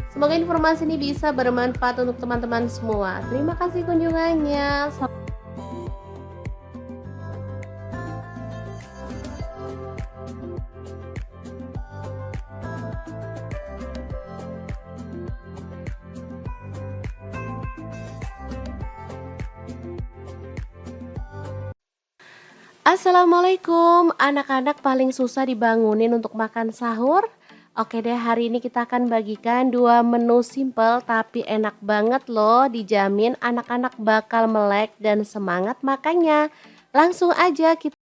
Semoga informasi ini bisa bermanfaat untuk teman-teman semua. Terima kasih kunjungannya. Assalamualaikum, anak-anak paling susah dibangunin untuk makan sahur. Oke deh, hari ini kita akan bagikan dua menu simple tapi enak banget loh. Dijamin anak-anak bakal melek dan semangat makannya. Langsung aja kita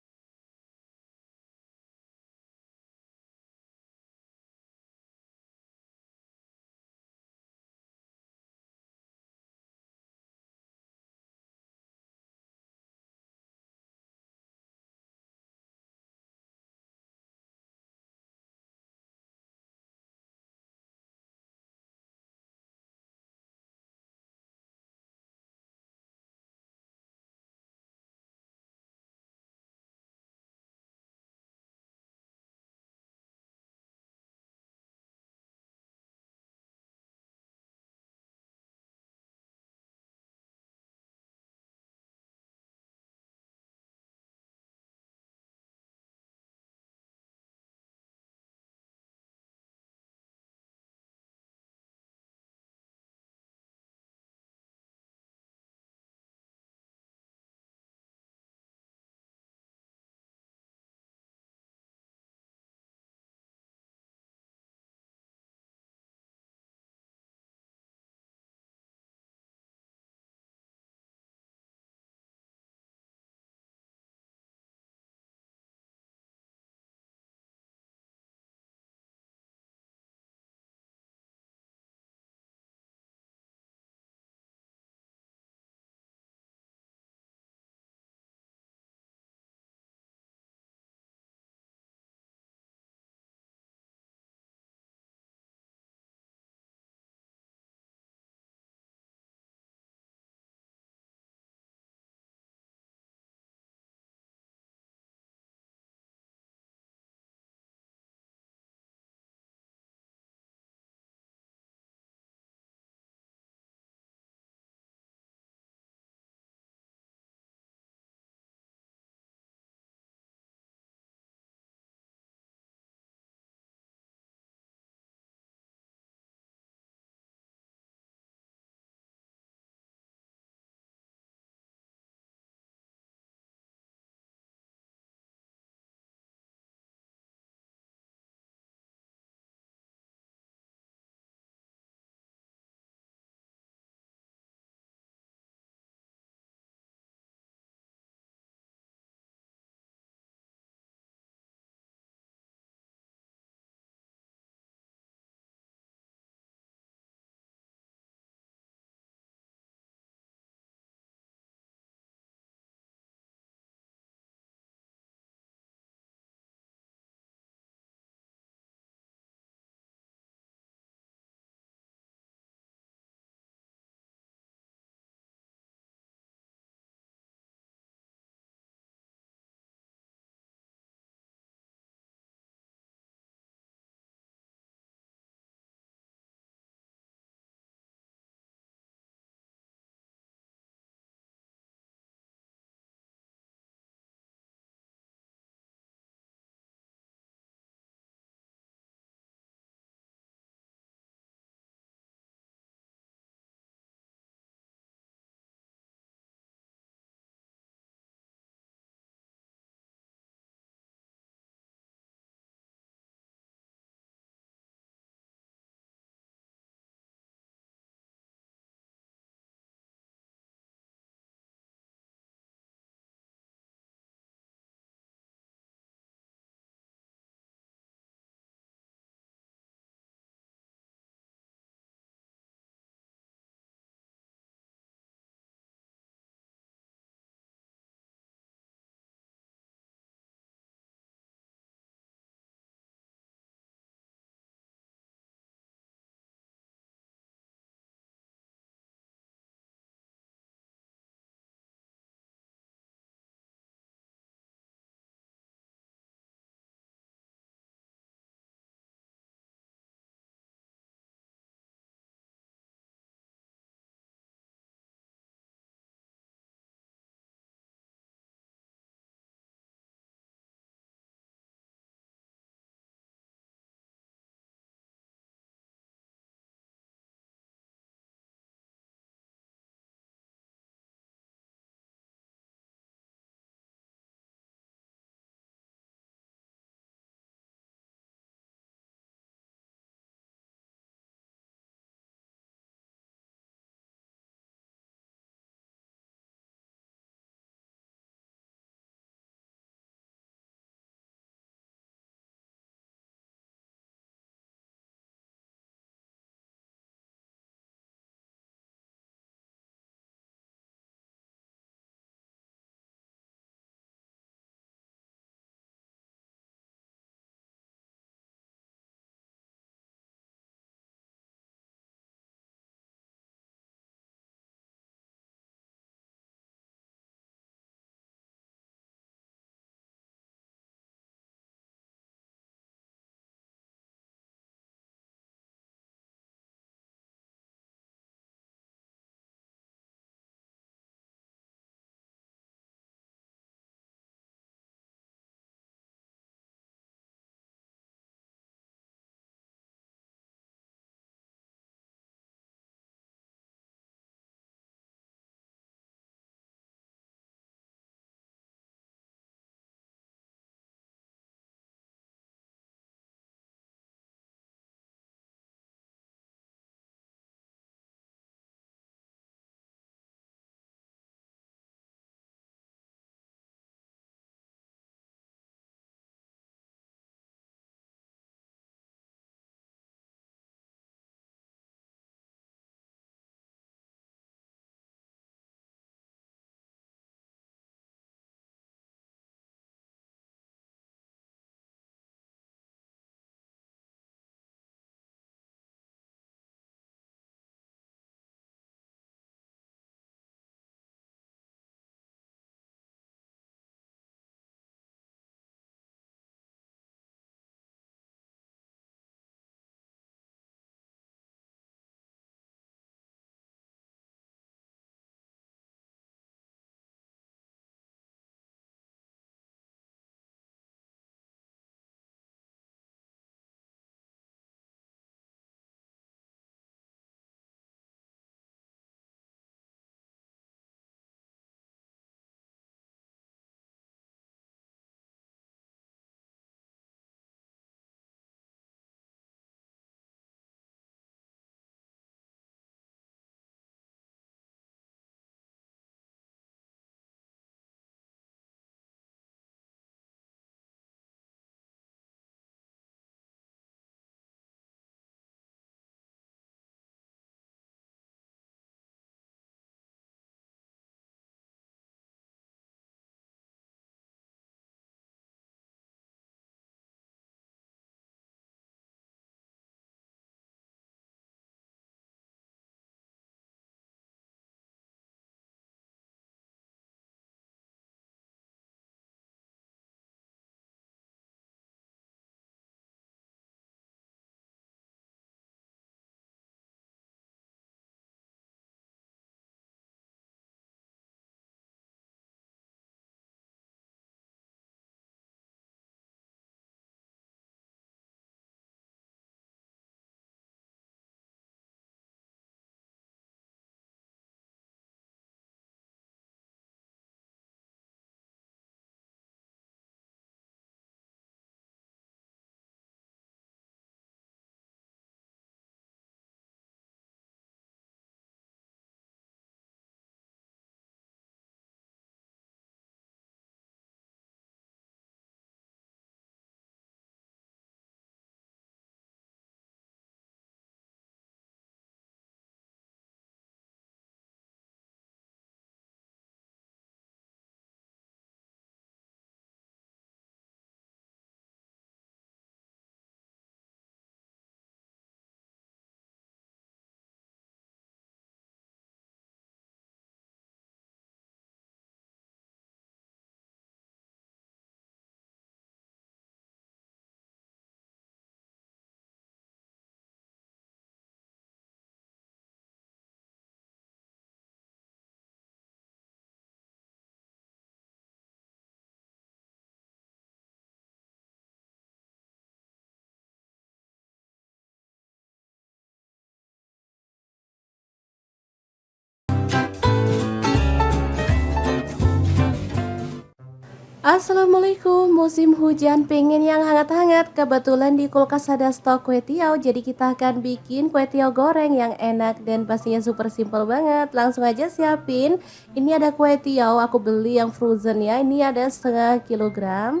Assalamualaikum, musim hujan pengen yang hangat-hangat. Kebetulan di kulkas ada stok kue tiaw, jadi kita akan bikin kue tiaw goreng yang enak dan pastinya super simple banget. Langsung aja siapin. Ini ada kue tiaw, aku beli yang frozen ya. Ini ada setengah kilogram.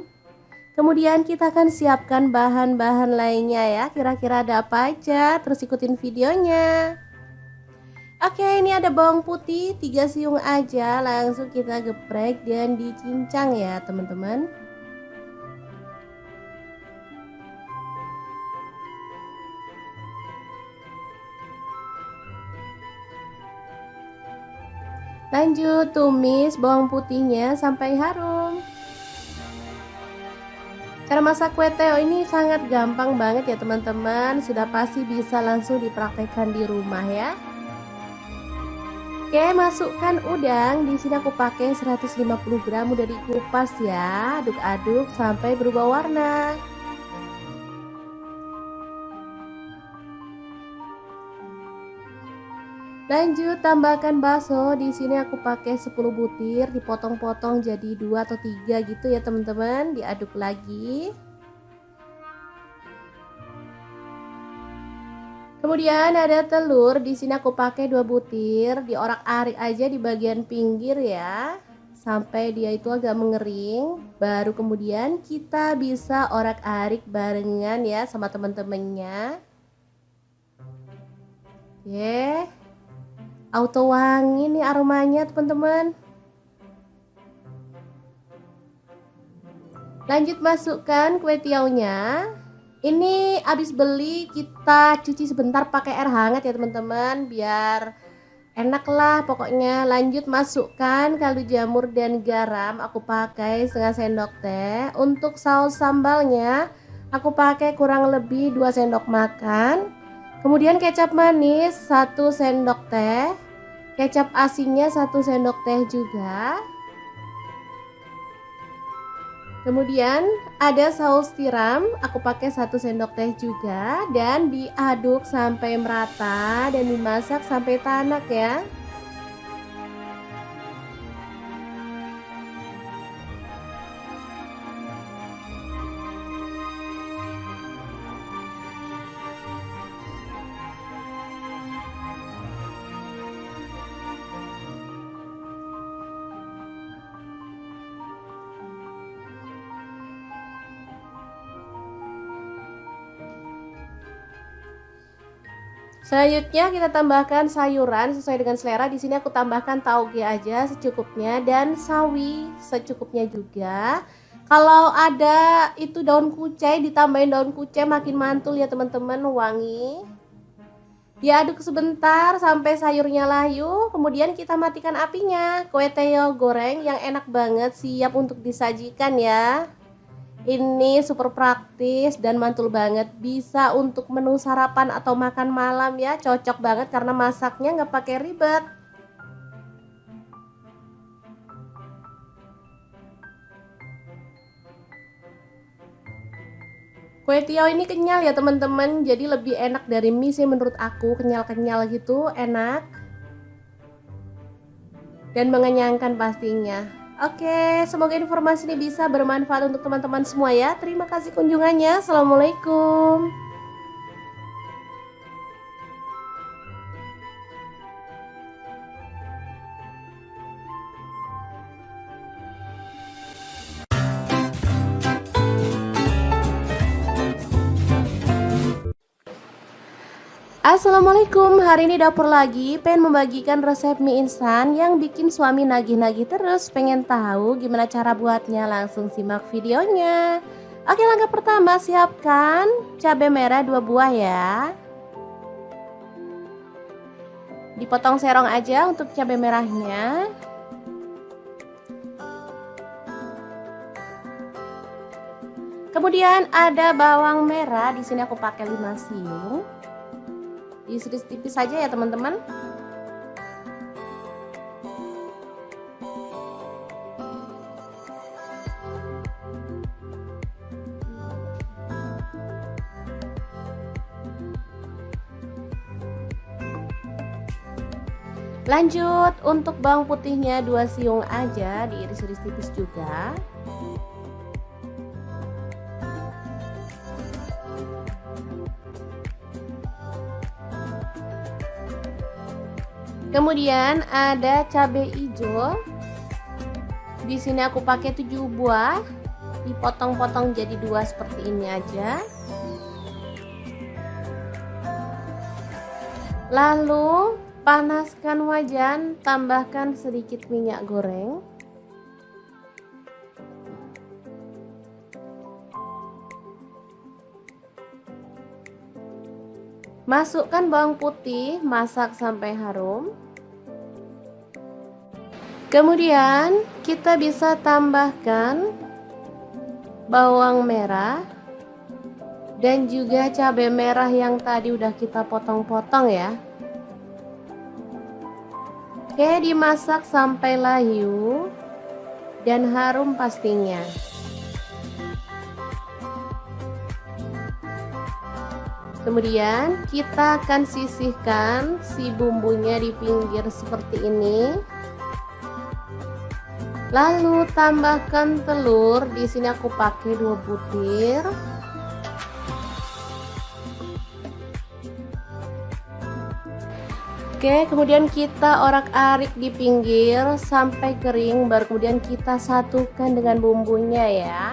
Kemudian kita akan siapkan bahan-bahan lainnya ya. Kira-kira ada apa aja? Terus ikutin videonya. Oke, ini ada bawang putih 3 siung aja, langsung kita geprek dan dicincang ya teman-teman. Lanjut tumis bawang putihnya sampai harum. Cara masak kue tiaw ini sangat gampang banget ya teman-teman, sudah pasti bisa langsung dipraktekkan di rumah ya. Oke, masukkan udang. Di sini aku pakai 150 gram, udah dikupas ya. Aduk-aduk sampai berubah warna. Lanjut tambahkan bakso. Di sini aku pakai 10 butir, dipotong-potong jadi 2 atau 3 gitu ya teman-teman. Diaduk lagi. Kemudian ada telur, di sini aku pakai 2 butir, diorak-arik aja di bagian pinggir ya, sampai dia itu agak mengering. Baru kemudian kita bisa orak-arik barengan ya sama teman-temannya. Oke, auto wangi nih aromanya teman-teman. Lanjut masukkan kue tiawnya. Ini habis beli kita cuci sebentar pakai air hangat ya teman-teman, biar enak lah pokoknya. Lanjut masukkan kaldu jamur dan garam, aku pakai setengah sendok teh. Untuk saus sambalnya aku pakai kurang lebih 2 sendok makan. Kemudian kecap manis 1 sendok teh, kecap asinnya 1 sendok teh juga. Kemudian ada saus tiram, aku pakai 1 sendok teh juga, dan diaduk sampai merata dan dimasak sampai tanak ya. Selanjutnya kita tambahkan sayuran sesuai dengan selera. Di sini aku tambahkan tauge aja secukupnya dan sawi secukupnya juga. Kalau ada itu daun kucai, ditambahin daun kucai makin mantul ya teman-teman, wangi. Diaduk sebentar sampai sayurnya layu, kemudian kita matikan apinya. Kue tiaw goreng yang enak banget, siap untuk disajikan ya. Ini super praktis dan mantul banget, bisa untuk menu sarapan atau makan malam ya, cocok banget karena masaknya nggak pakai ribet. Kue tiaw ini kenyal ya teman-teman, jadi lebih enak dari mie sih menurut aku, kenyal-kenyal gitu, enak dan mengenyangkan pastinya. Oke, semoga informasi ini bisa bermanfaat untuk teman-teman semua ya. Terima kasih kunjungannya. Assalamualaikum. Assalamualaikum, hari ini dapur lagi pengen membagikan resep mie instan yang bikin suami nagih-nagih terus. Pengen tahu gimana cara buatnya? Langsung simak videonya. Oke, langkah pertama siapkan cabai merah 2 buah ya. Dipotong serong aja untuk cabai merahnya. Kemudian ada bawang merah, di sini aku pakai 5 siung. Diiris tipis saja ya teman-teman. Lanjut untuk bawang putihnya 2 siung aja, diiris-iris tipis juga. Kemudian ada cabai hijau. Di sini aku pakai 7 buah, dipotong-potong jadi 2 seperti ini aja. Lalu panaskan wajan, tambahkan sedikit minyak goreng. Masukkan bawang putih, masak sampai harum. Kemudian kita bisa tambahkan bawang merah dan juga cabai merah yang tadi udah kita potong-potong ya. Oke, dimasak sampai layu dan harum pastinya. Kemudian kita akan sisihkan si bumbunya di pinggir seperti ini. Lalu tambahkan telur. Di sini aku pakai 2 butir. Oke, kemudian kita orak-arik di pinggir sampai kering, baru kemudian kita satukan dengan bumbunya ya.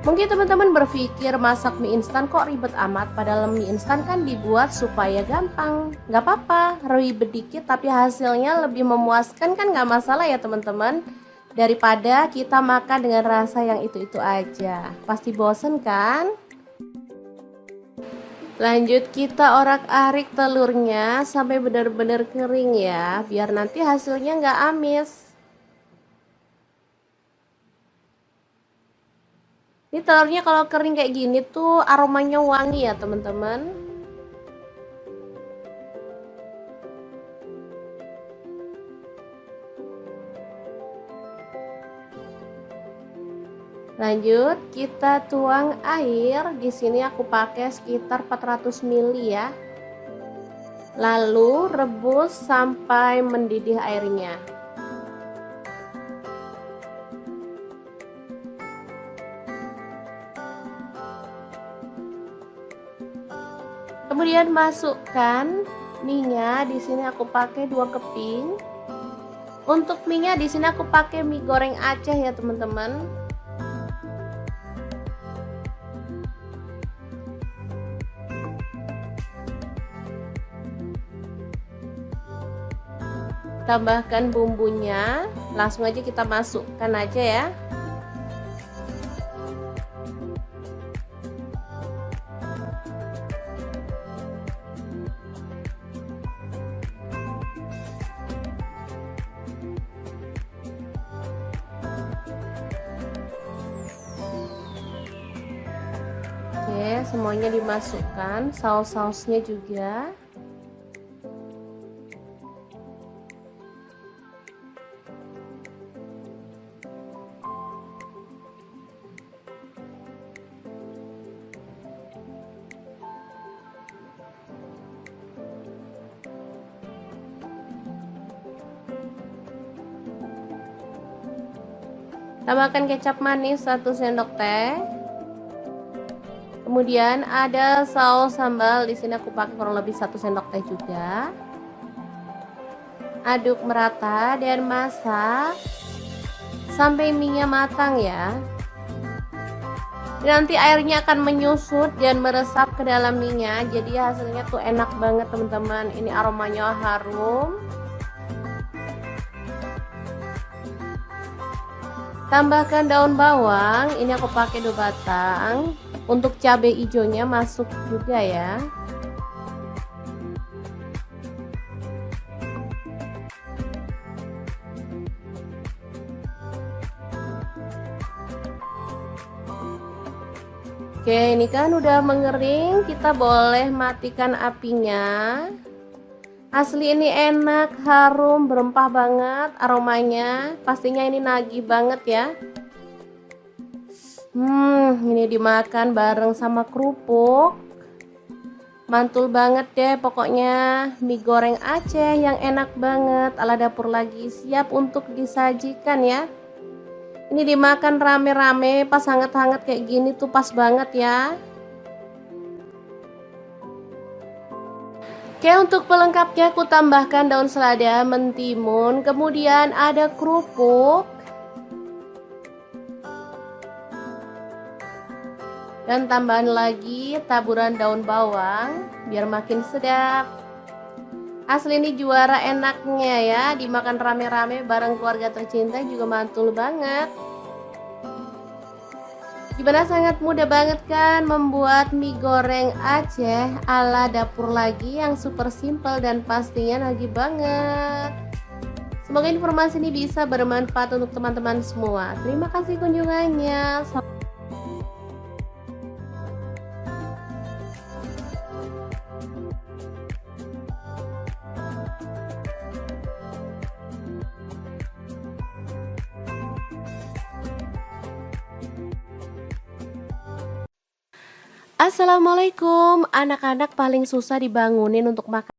Mungkin teman-teman berpikir masak mie instan kok ribet amat, padahal mie instan kan dibuat supaya gampang. Gak apa-apa, ribet dikit tapi hasilnya lebih memuaskan kan, gak masalah ya teman-teman. Daripada kita makan dengan rasa yang itu-itu aja, pasti bosen kan? Lanjut kita orak-arik telurnya sampai benar-benar kering ya, biar nanti hasilnya gak amis. Ini telurnya kalau kering kayak gini tuh aromanya wangi ya teman-teman. Lanjut kita tuang air. Di sini aku pakai sekitar 400 ml ya. Lalu rebus sampai mendidih airnya. Kemudian masukkan mie-nya. Di sini aku pakai 2 keping. Untuk mie-nya di sini aku pakai mie goreng Aceh ya teman-teman. Tambahkan bumbunya, langsung aja kita masukkan aja ya. Oke, semuanya dimasukkan, saus-sausnya juga. Tambahkan kecap manis 1 sendok teh. Kemudian ada saus sambal, di sini aku pakai kurang lebih 1 sendok teh juga. Aduk merata dan masak sampai mie-nya matang ya. Nanti airnya akan menyusut dan meresap ke dalam mie-nya, jadi hasilnya tuh enak banget teman-teman. Ini aromanya harum. Tambahkan daun bawang, ini aku pakai 2 batang. Untuk cabai hijaunya masuk juga ya. Oke, ini kan udah mengering, kita boleh matikan apinya. Asli ini enak, harum, berempah banget aromanya. Pastinya ini nagih banget ya. Ini dimakan bareng sama kerupuk. Mantul banget deh pokoknya. Mie goreng Aceh yang enak banget. Ala dapur lagi siap untuk disajikan ya. Ini dimakan rame-rame pas hangat-hangat kayak gini tuh pas banget ya. Oke, untuk pelengkapnya aku tambahkan daun selada, mentimun, kemudian ada kerupuk, dan tambahan lagi taburan daun bawang biar makin sedap. Asli ini juara enaknya ya, dimakan rame-rame bareng keluarga tercinta juga mantul banget. Gimana, sangat mudah banget kan membuat mie goreng Aceh ala dapur lagi yang super simple dan pastinya nagih banget. Semoga informasi ini bisa bermanfaat untuk teman-teman semua. Terima kasih kunjungannya. Assalamualaikum, anak-anak paling susah dibangunin untuk makan.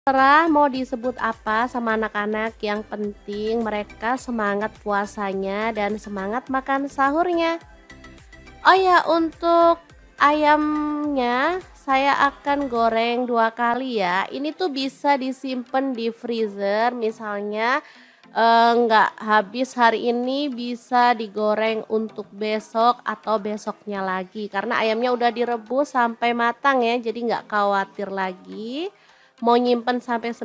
Terserah mau disebut apa sama anak-anak, yang penting mereka semangat puasanya dan semangat makan sahurnya. Oh ya, untuk ayamnya saya akan goreng 2 kali ya. Ini tuh bisa disimpan di freezer, misalnya nggak habis hari ini bisa digoreng untuk besok atau besoknya lagi, karena ayamnya udah direbus sampai matang ya, jadi nggak khawatir lagi mau nyimpen sampai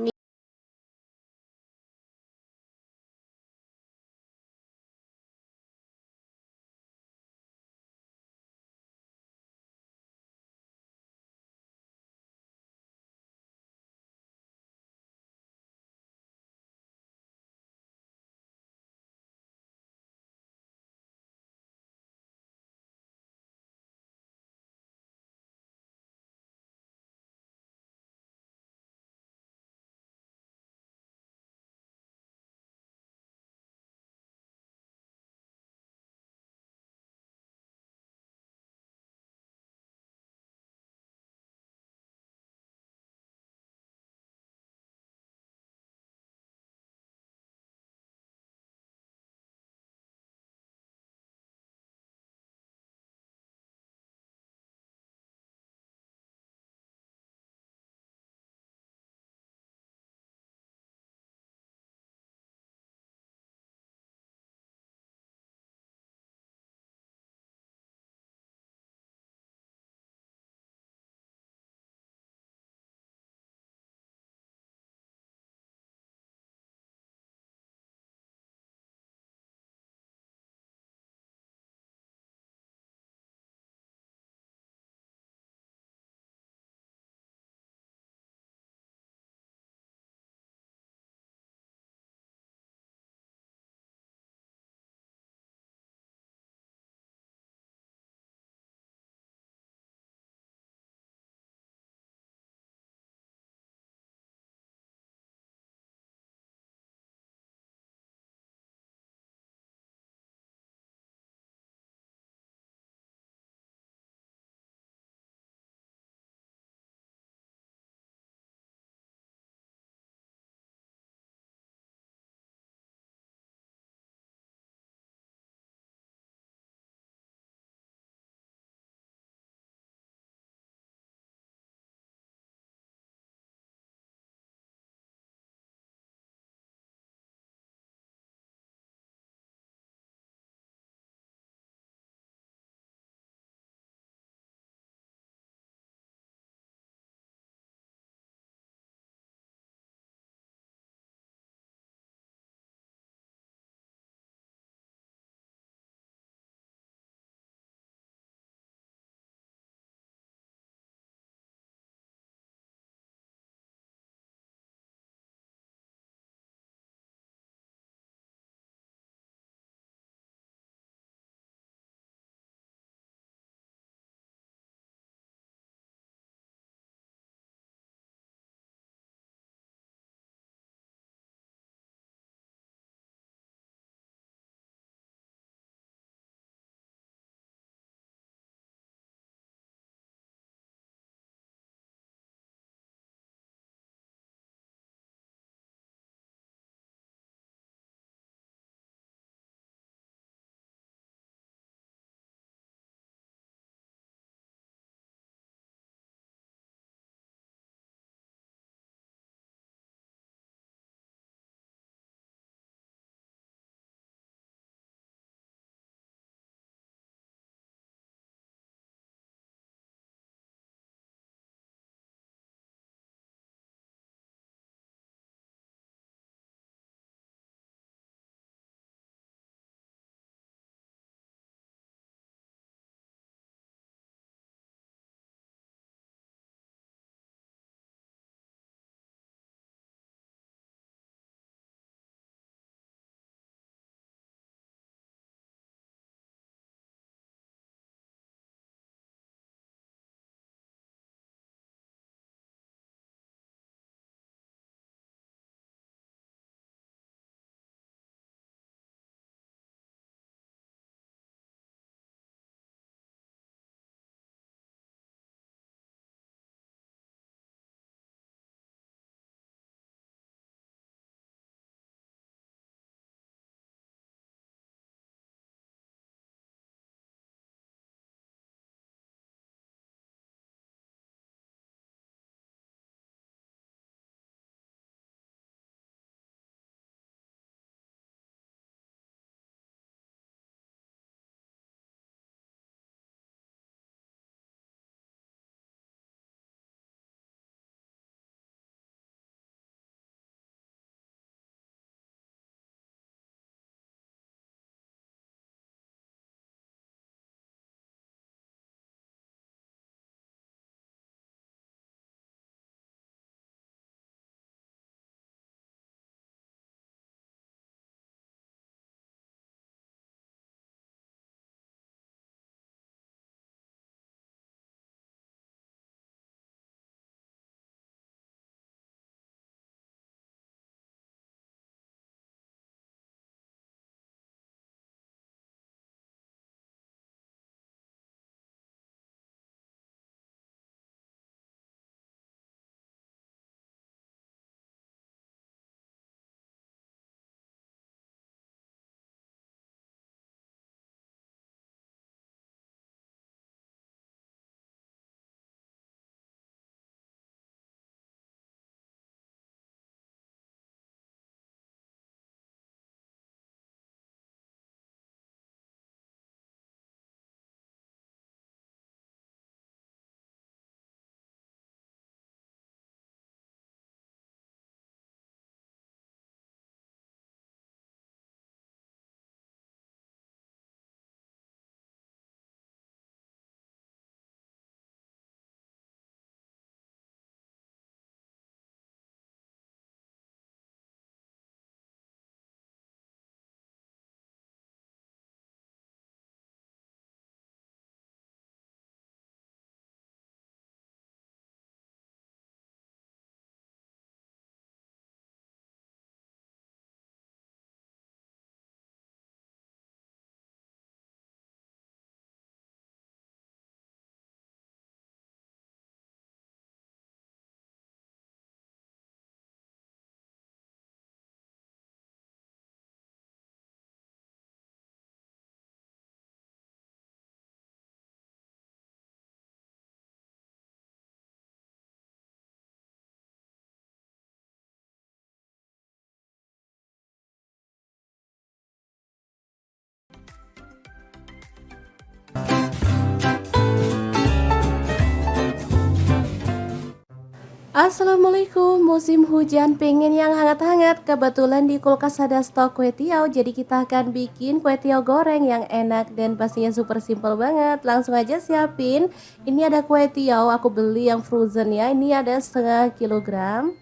Assalamualaikum, musim hujan pengen yang hangat-hangat. Kebetulan di kulkas ada stok kue tiaw, jadi kita akan bikin kue tiaw goreng yang enak dan pastinya super simple banget. Langsung aja siapin. Ini ada kue tiaw, aku beli yang frozen ya. Ini ada setengah kilogram.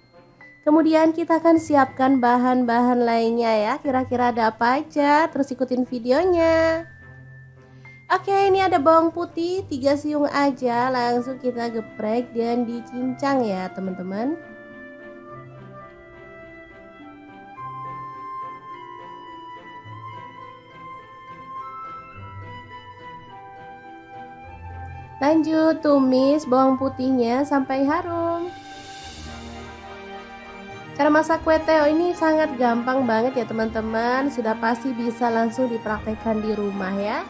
Kemudian kita akan siapkan bahan-bahan lainnya ya. Kira-kira ada apa aja? Terus ikutin videonya. Oke, ini ada bawang putih 3 siung aja, langsung kita geprek dan dicincang ya teman-teman. Lanjut tumis bawang putihnya sampai harum. Cara masak kue tiaw ini sangat gampang banget ya teman-teman, sudah pasti bisa langsung dipraktekkan di rumah ya.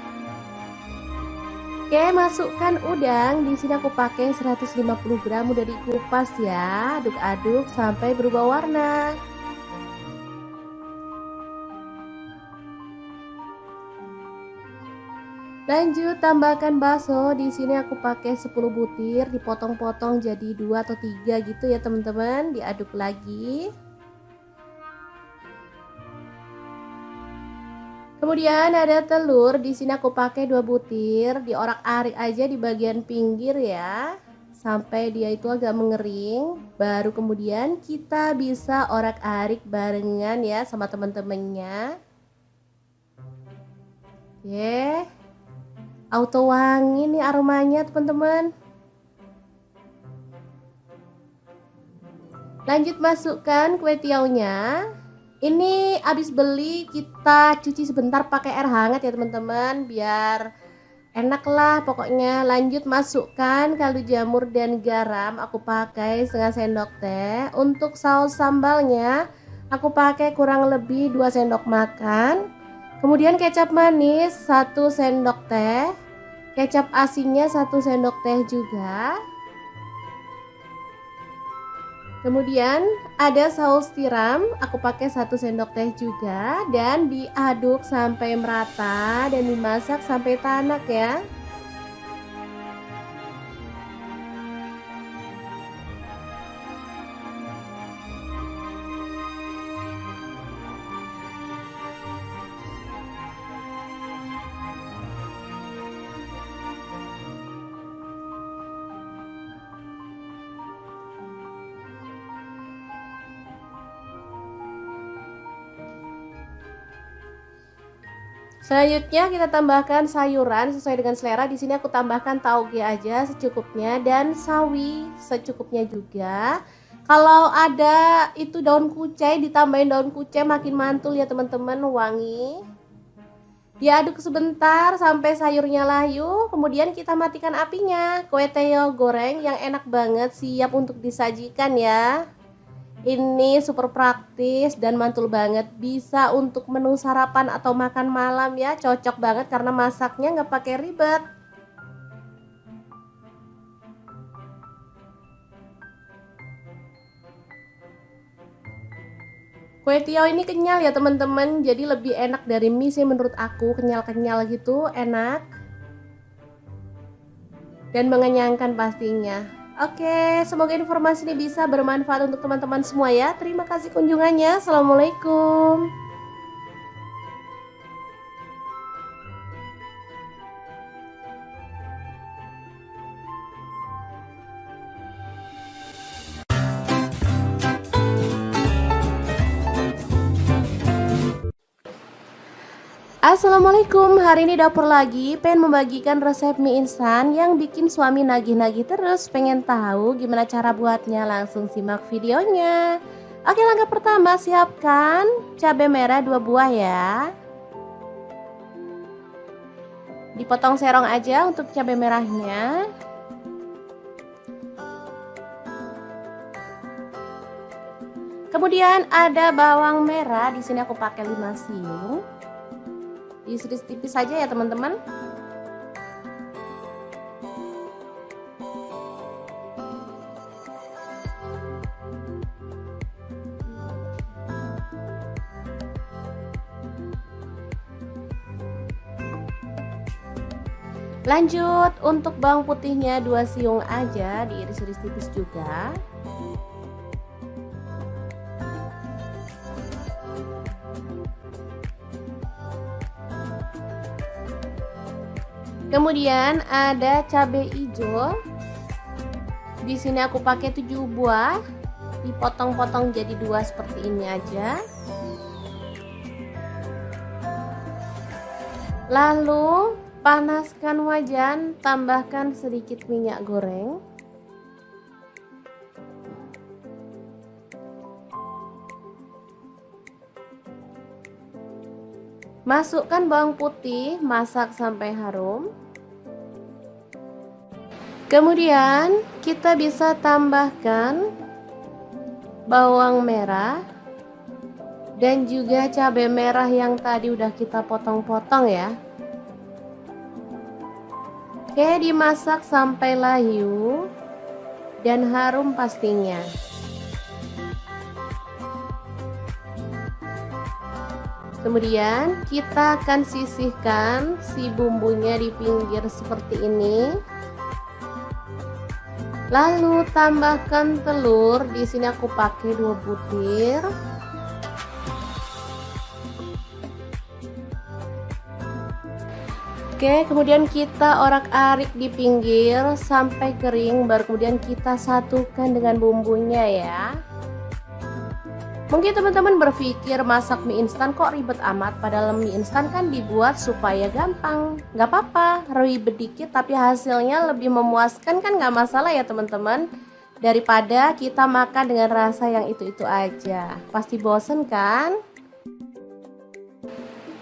Oke, masukkan udang. Di sini aku pakai 150 gram, udah dikupas ya. Aduk-aduk sampai berubah warna. Lanjut tambahkan bakso. Di sini aku pakai 10 butir, dipotong-potong jadi 2 atau 3 gitu ya teman-teman. Diaduk lagi. Kemudian ada telur, di sini aku pakai 2 butir, diorak-arik aja di bagian pinggir ya, sampai dia itu agak mengering. Baru kemudian kita bisa orak-arik barengan ya sama teman-temannya. Oke, auto wangi nih aromanya teman-teman. Lanjut masukkan kue tiawnya. Ini habis beli, kita cuci sebentar pakai air hangat ya teman-teman, biar enak lah pokoknya. Lanjut masukkan kaldu jamur dan garam, aku pakai setengah sendok teh. Untuk saus sambalnya aku pakai kurang lebih 2 sendok makan. Kemudian kecap manis 1 sendok teh, kecap asinnya 1 sendok teh juga. Kemudian ada saus tiram, aku pakai 1 sendok teh juga, dan diaduk sampai merata dan dimasak sampai tanak ya. Selanjutnya kita tambahkan sayuran sesuai dengan selera. Di sini aku tambahkan tauge aja secukupnya dan sawi secukupnya juga. Kalau ada itu daun kucai, ditambahin daun kucai makin mantul ya teman-teman, wangi. Diaduk sebentar sampai sayurnya layu, kemudian kita matikan apinya. Kue tiaw goreng yang enak banget, siap untuk disajikan ya. Ini super praktis dan mantul banget, bisa untuk menu sarapan atau makan malam ya, cocok banget karena masaknya nggak pakai ribet. Kue tiaw ini kenyal ya teman-teman, jadi lebih enak dari mie sih menurut aku, kenyal-kenyal gitu, enak dan mengenyangkan pastinya. Oke, semoga informasi ini bisa bermanfaat untuk teman-teman semua ya. Terima kasih kunjungannya. Assalamualaikum. Assalamualaikum, hari ini dapur lagi, pengen membagikan resep mie instan yang bikin suami nagih-nagih terus. Pengen tahu gimana cara buatnya? Langsung simak videonya. Oke, langkah pertama siapkan cabai merah 2 buah ya. Dipotong serong aja untuk cabai merahnya. Kemudian ada bawang merah, di sini aku pakai 5 siung. Diiris tipis saja ya teman-teman. Lanjut untuk bawang putihnya 2 siung aja, diiris-iris tipis juga. Kemudian ada cabai hijau. Di sini aku pakai 7 buah, dipotong-potong jadi 2 seperti ini aja. Lalu panaskan wajan, tambahkan sedikit minyak goreng. Masukkan bawang putih, masak sampai harum. Kemudian kita bisa tambahkan bawang merah dan juga cabai merah yang tadi udah kita potong-potong ya. Oke, dimasak sampai layu dan harum pastinya. Kemudian kita akan sisihkan si bumbunya di pinggir seperti ini. Lalu tambahkan telur. Di sini aku pakai 2 butir. Oke, kemudian kita orak-arik di pinggir sampai kering, baru kemudian kita satukan dengan bumbunya ya. Mungkin teman-teman berpikir masak mie instan kok ribet amat, padahal mie instan kan dibuat supaya gampang. Gak apa-apa, ribet dikit tapi hasilnya lebih memuaskan kan, gak masalah ya teman-teman. Daripada kita makan dengan rasa yang itu-itu aja, pasti bosen kan?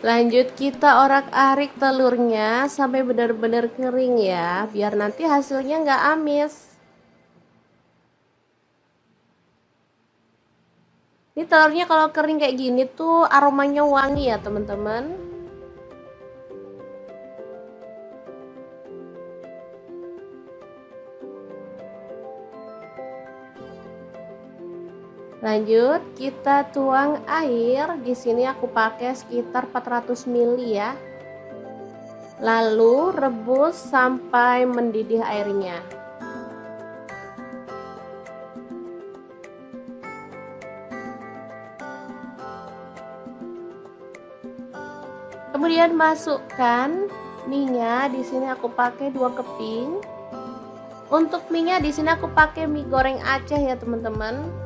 Lanjut kita orak-arik telurnya sampai benar-benar kering ya, biar nanti hasilnya gak amis. Ini telurnya kalau kering kayak gini tuh aromanya wangi ya teman-teman. Lanjut kita tuang air. Di sini aku pakai sekitar 400 ml ya. Lalu rebus sampai mendidih airnya. Kemudian masukkan mie-nya. Di sini aku pakai 2 keping. Untuk mie-nya di sini aku pakai mie goreng Aceh ya teman-teman.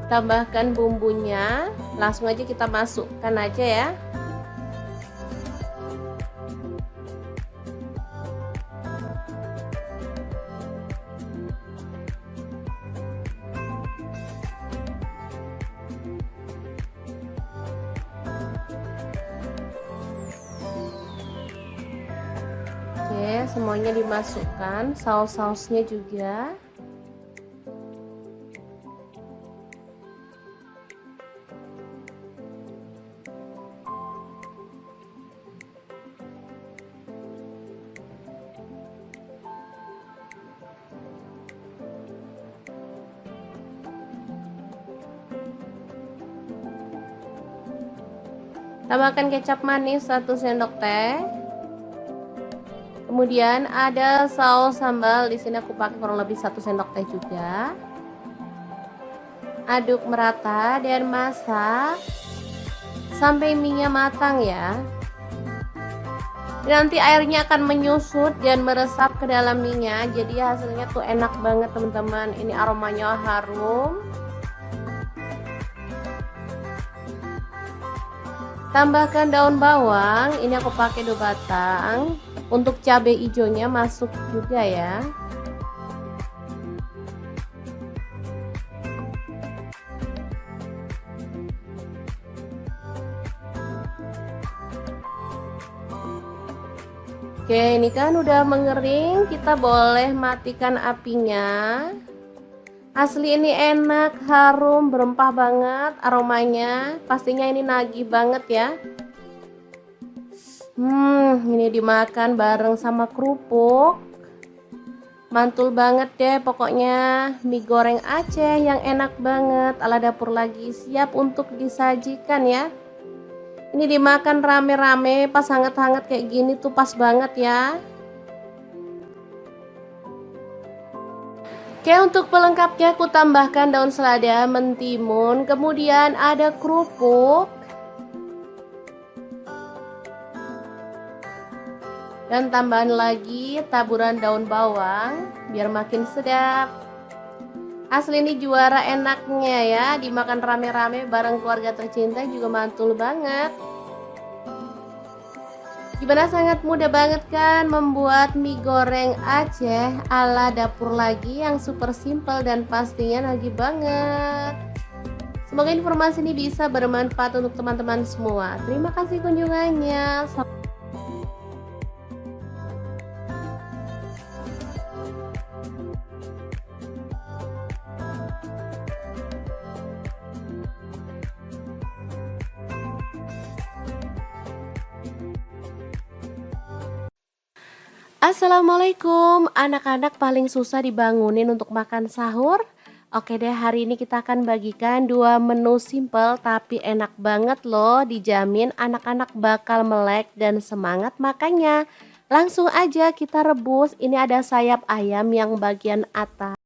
Tambahkan bumbunya, langsung aja kita masukkan aja ya. Oke, semuanya dimasukkan, saus-sausnya juga. Tambahkan kecap manis 1 sendok teh. Kemudian ada saus sambal, di sini aku pakai kurang lebih 1 sendok teh juga. Aduk merata dan masak sampai mie-nya matang ya. Nanti airnya akan menyusut dan meresap ke dalam mie-nya, jadi hasilnya tuh enak banget teman-teman. Ini aromanya harum. Tambahkan daun bawang, ini aku pakai 2 batang. Untuk cabai hijaunya masuk juga ya. Oke, ini kan udah mengering, kita boleh matikan apinya. Asli ini enak, harum, berempah banget aromanya. Pastinya ini nagih banget ya. Ini dimakan bareng sama kerupuk. Mantul banget deh pokoknya. Mie goreng Aceh yang enak banget. Ala dapur lagi siap untuk disajikan ya. Ini dimakan rame-rame pas hangat-hangat kayak gini tuh pas banget ya. Oke, untuk pelengkapnya aku tambahkan daun selada, mentimun, kemudian ada kerupuk, dan tambahan lagi taburan daun bawang biar makin sedap. Asli ini juara enaknya ya, dimakan rame-rame bareng keluarga tercinta juga mantul banget. Gimana, sangat mudah banget kan membuat mie goreng Aceh ala dapur lagi yang super simple dan pastinya lagi banget. Semoga informasi ini bisa bermanfaat untuk teman-teman semua. Terima kasih kunjungannya. Assalamualaikum, anak-anak paling susah dibangunin untuk makan sahur. Oke deh, hari ini kita akan bagikan dua menu simple tapi enak banget loh. Dijamin anak-anak bakal melek dan semangat makannya. Langsung aja kita rebus. Ini ada sayap ayam yang bagian atas.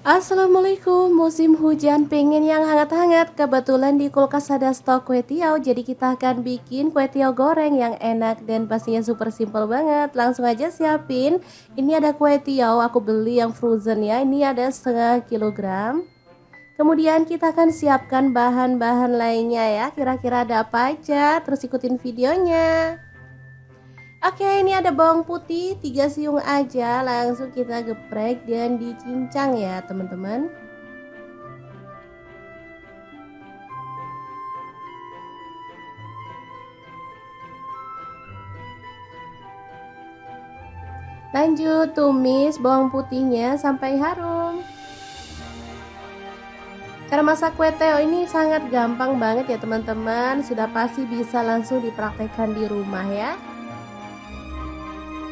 Assalamualaikum, musim hujan pengen yang hangat-hangat. Kebetulan di kulkas ada stok kue tiaw, jadi kita akan bikin kue tiaw goreng yang enak dan pastinya super simple banget. Langsung aja siapin. Ini ada kue tiaw, aku beli yang frozen ya. Ini ada setengah kilogram. Kemudian kita akan siapkan bahan-bahan lainnya ya. Kira-kira ada apa aja? Terus ikutin videonya. Oke, ini ada bawang putih 3 siung aja, langsung kita geprek dan dicincang ya teman-teman. Lanjut tumis bawang putihnya sampai harum. Cara masak kue tiaw ini sangat gampang banget ya teman-teman, sudah pasti bisa langsung dipraktekkan di rumah ya.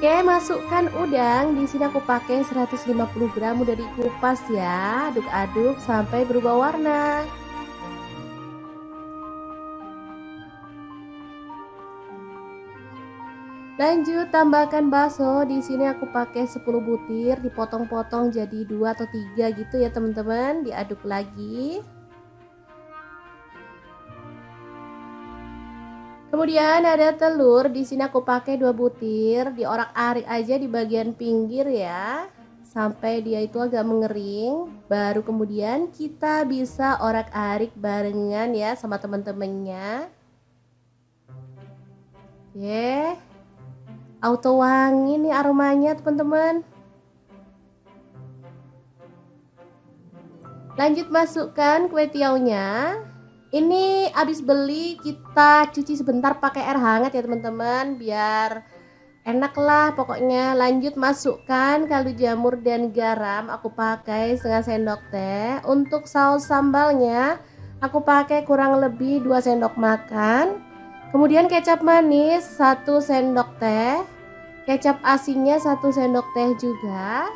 Oke, masukkan udang. Di sini aku pakai 150 gram, udah dikupas ya. Aduk-aduk sampai berubah warna. Lanjut tambahkan bakso. Di sini aku pakai 10 butir, dipotong-potong jadi 2 atau 3 gitu ya teman-teman. Diaduk lagi. Kemudian ada telur, di sini aku pakai 2 butir, diorak-arik aja di bagian pinggir ya, sampai dia itu agak mengering. Baru kemudian kita bisa orak-arik barengan ya sama teman-temannya. Oke, auto wangi nih aromanya teman-teman. Lanjut masukkan kue tiawnya. Ini habis beli, kita cuci sebentar pakai air hangat ya teman-teman, biar enak lah pokoknya. Lanjut masukkan kaldu jamur dan garam, aku pakai setengah sendok teh. Untuk saus sambalnya aku pakai kurang lebih 2 sendok makan. Kemudian kecap manis 1 sendok teh, kecap asinnya 1 sendok teh juga.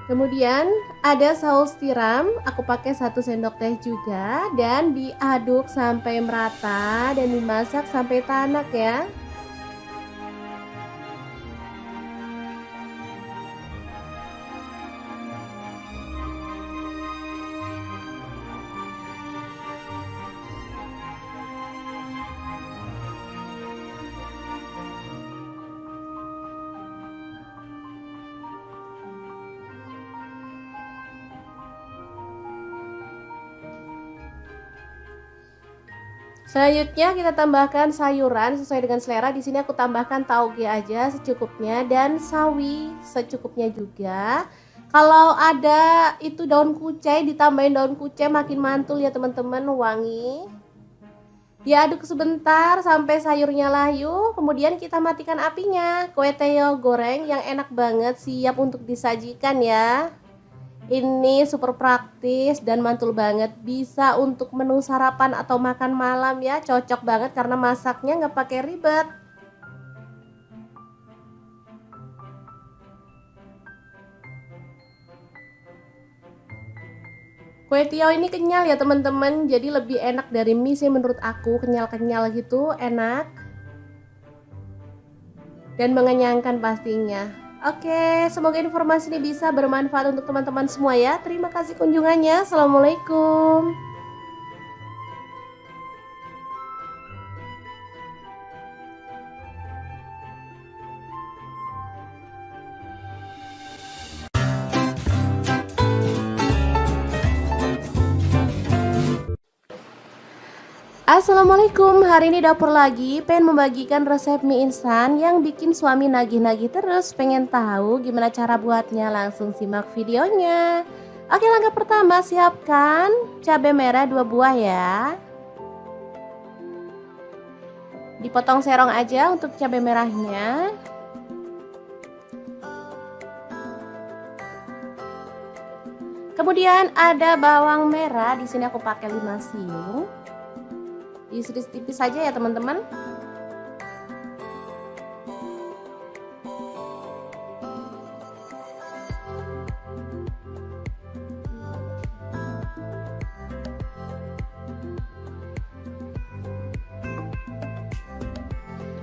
Kemudian ada saus tiram, aku pakai 1 sendok teh juga, dan diaduk sampai merata dan dimasak sampai tanak ya. Selanjutnya kita tambahkan sayuran sesuai dengan selera. Di sini aku tambahkan tauge aja secukupnya dan sawi secukupnya juga. Kalau ada itu daun kucai, ditambahin daun kucai makin mantul ya teman-teman, wangi. Diaduk sebentar sampai sayurnya layu, kemudian kita matikan apinya. Kue tiaw goreng yang enak banget siap untuk disajikan ya. Ini super praktis dan mantul banget, bisa untuk menu sarapan atau makan malam ya, cocok banget karena masaknya nggak pakai ribet. Kue tiaw ini kenyal ya teman-teman, jadi lebih enak dari mie sih menurut aku, kenyal-kenyal gitu, enak dan mengenyangkan pastinya. Oke, semoga informasi ini bisa bermanfaat untuk teman-teman semua ya. Terima kasih kunjungannya. Assalamualaikum. Assalamualaikum, hari ini dapur lagi, pengen membagikan resep mie instan yang bikin suami nagih-nagih terus. Pengen tahu gimana cara buatnya? Langsung simak videonya. Oke, langkah pertama siapkan cabai merah 2 buah ya. Dipotong serong aja untuk cabai merahnya. Kemudian ada bawang merah, di sini aku pakai 5 siung. Diiris tipis saja ya teman-teman.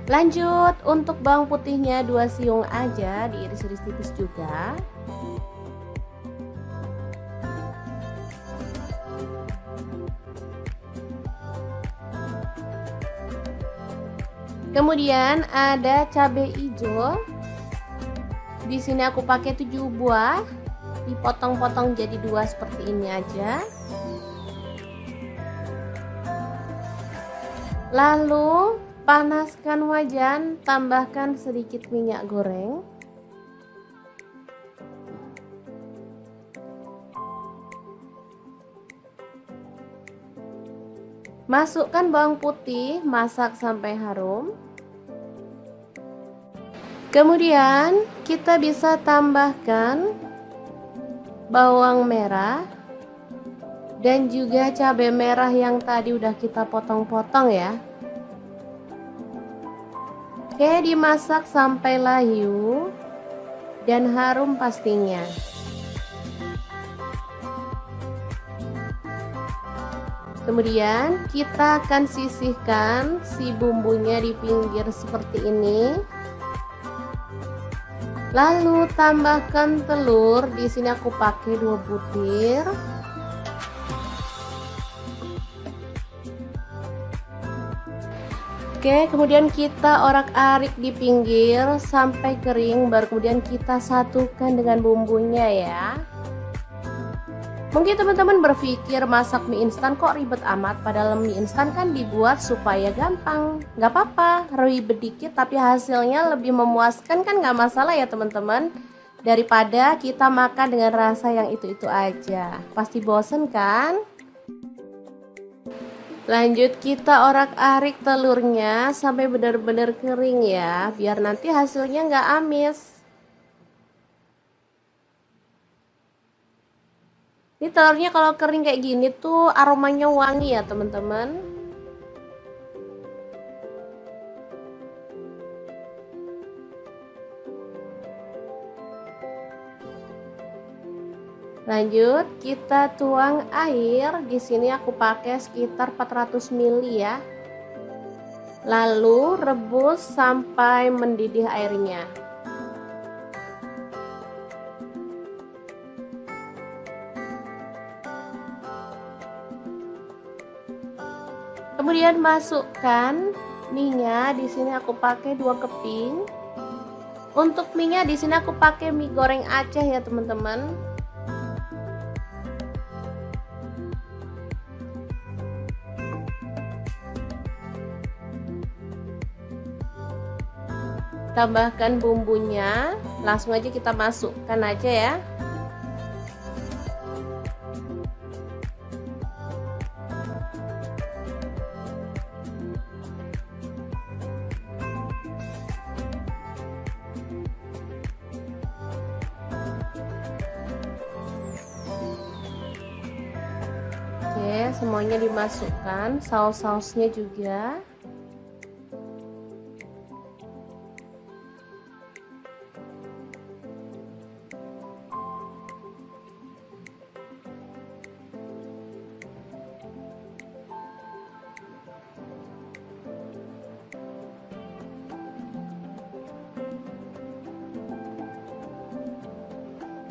Lanjut untuk bawang putihnya 2 siung aja, diiris-iris tipis juga. Kemudian ada cabai hijau. Di sini aku pakai 7 buah, dipotong-potong jadi 2 seperti ini aja. Lalu panaskan wajan, tambahkan sedikit minyak goreng. Masukkan bawang putih, masak sampai harum. Kemudian kita bisa tambahkan bawang merah dan juga cabai merah yang tadi udah kita potong-potong ya. Oke, dimasak sampai layu dan harum pastinya. Kemudian kita akan sisihkan si bumbunya di pinggir seperti ini. Lalu tambahkan telur. Di sini aku pakai 2 butir. Oke, kemudian kita orak-arik di pinggir sampai kering, baru kemudian kita satukan dengan bumbunya ya. Mungkin teman-teman berpikir masak mie instan kok ribet amat, padahal mie instan kan dibuat supaya gampang. Nggak apa-apa, ribet dikit tapi hasilnya lebih memuaskan kan, nggak masalah ya teman-teman. Daripada kita makan dengan rasa yang itu-itu aja. Pasti bosen kan? Lanjut kita orak-arik telurnya sampai benar-benar kering ya, biar nanti hasilnya nggak amis. Ini telurnya kalau kering kayak gini tuh aromanya wangi ya teman-teman. Lanjut kita tuang air. Di sini aku pakai sekitar 400 ml ya. Lalu rebus sampai mendidih airnya. Kemudian masukkan minyak. Di sini aku pakai 2 keping. Untuk minyak di sini aku pakai mie goreng Aceh ya teman-teman. Tambahkan bumbunya, langsung aja kita masukkan aja ya. Oke, semuanya dimasukkan, saus-sausnya juga.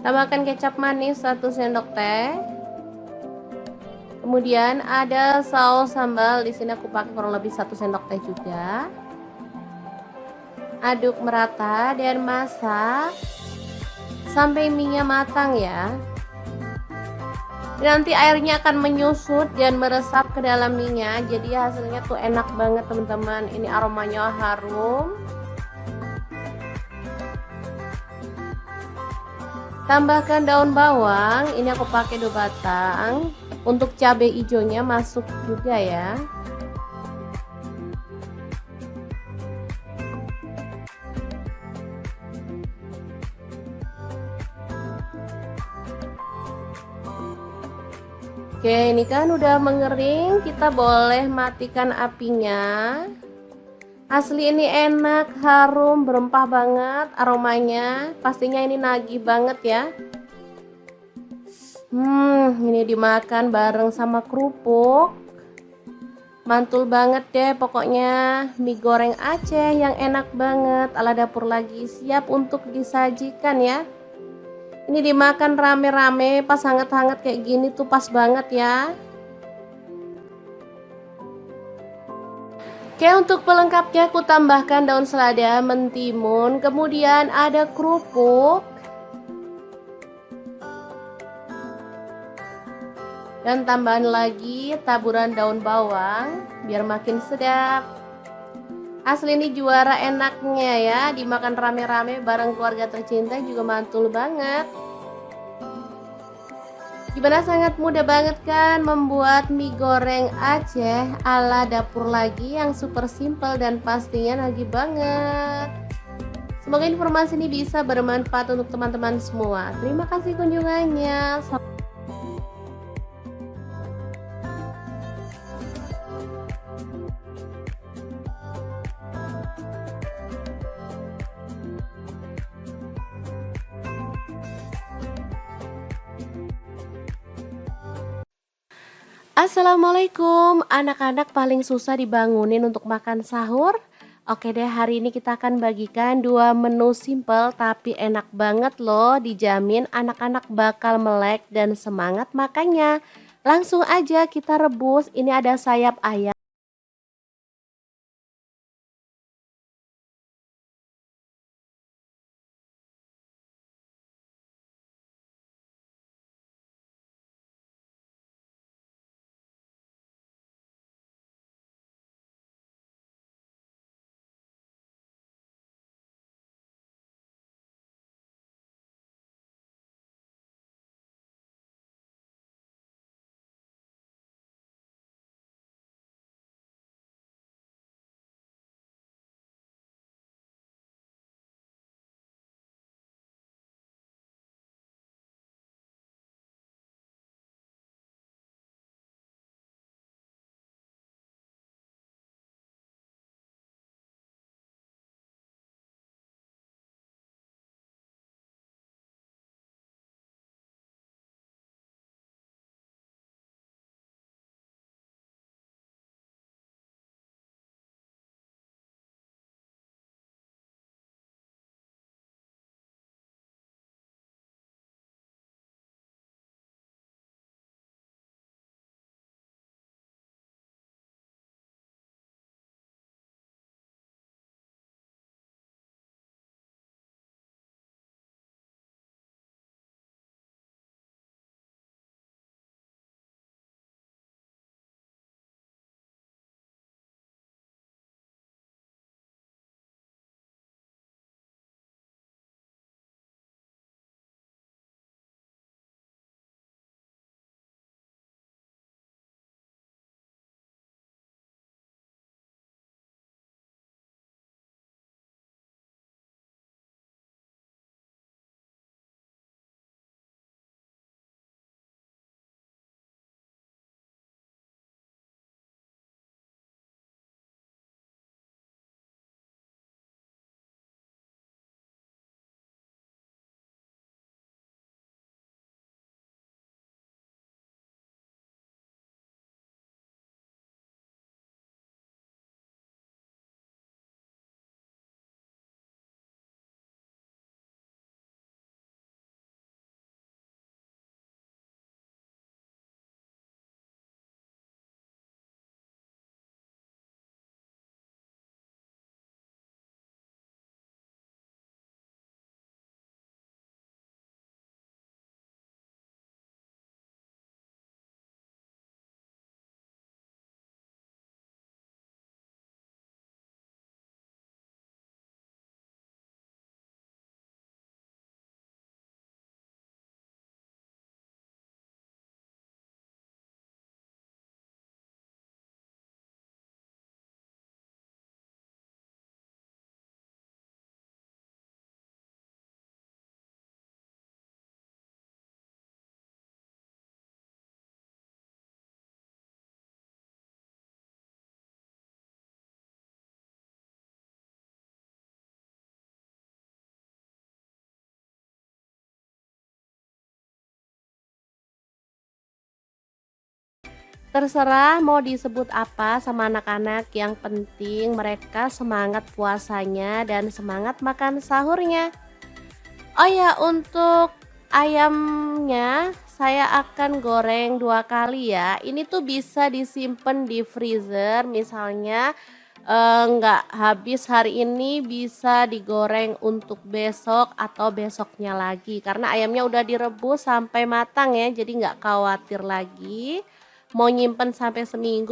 Tambahkan kecap manis 1 sendok teh. Kemudian ada saus sambal, di sini aku pakai kurang lebih 1 sendok teh juga. Aduk merata dan masak sampai mie-nya matang ya. Nanti airnya akan menyusut dan meresap ke dalam mie-nya, jadi hasilnya tuh enak banget teman-teman. Ini aromanya harum. Tambahkan daun bawang, ini aku pakai 2 batang. Untuk cabai hijaunya masuk juga ya. Oke, ini kan udah mengering, kita boleh matikan apinya. Asli ini enak, harum, berempah banget aromanya. Pastinya ini nagih banget ya. Ini dimakan bareng sama kerupuk. Mantul banget deh pokoknya. Mie goreng Aceh yang enak banget. Ala dapur lagi siap untuk disajikan ya. Ini dimakan rame-rame pas hangat-hangat kayak gini tuh pas banget ya. Oke, untuk pelengkapnya aku tambahkan daun selada, mentimun, kemudian ada kerupuk, dan tambahan lagi taburan daun bawang biar makin sedap. Asli ini juara enaknya ya, dimakan rame-rame bareng keluarga tercinta juga mantul banget. Gimana, sangat mudah banget kan membuat mie goreng Aceh ala dapur lagi yang super simple dan pastinya nagih banget. Semoga informasi ini bisa bermanfaat untuk teman-teman semua. Terima kasih kunjungannya. Assalamualaikum, anak-anak paling susah dibangunin untuk makan sahur. Oke deh, hari ini kita akan bagikan dua menu simple tapi enak banget loh. Dijamin anak-anak bakal melek dan semangat makannya. Langsung aja kita rebus. Ini ada sayap ayam. Terserah mau disebut apa sama anak-anak, yang penting mereka semangat puasanya dan semangat makan sahurnya. Oh ya, untuk ayamnya saya akan goreng dua kali ya. Ini tuh bisa disimpan di freezer, misalnya nggak habis hari ini bisa digoreng untuk besok atau besoknya lagi, karena ayamnya udah direbus sampai matang ya, jadi nggak khawatir lagi mau nyimpen sampai seminggu.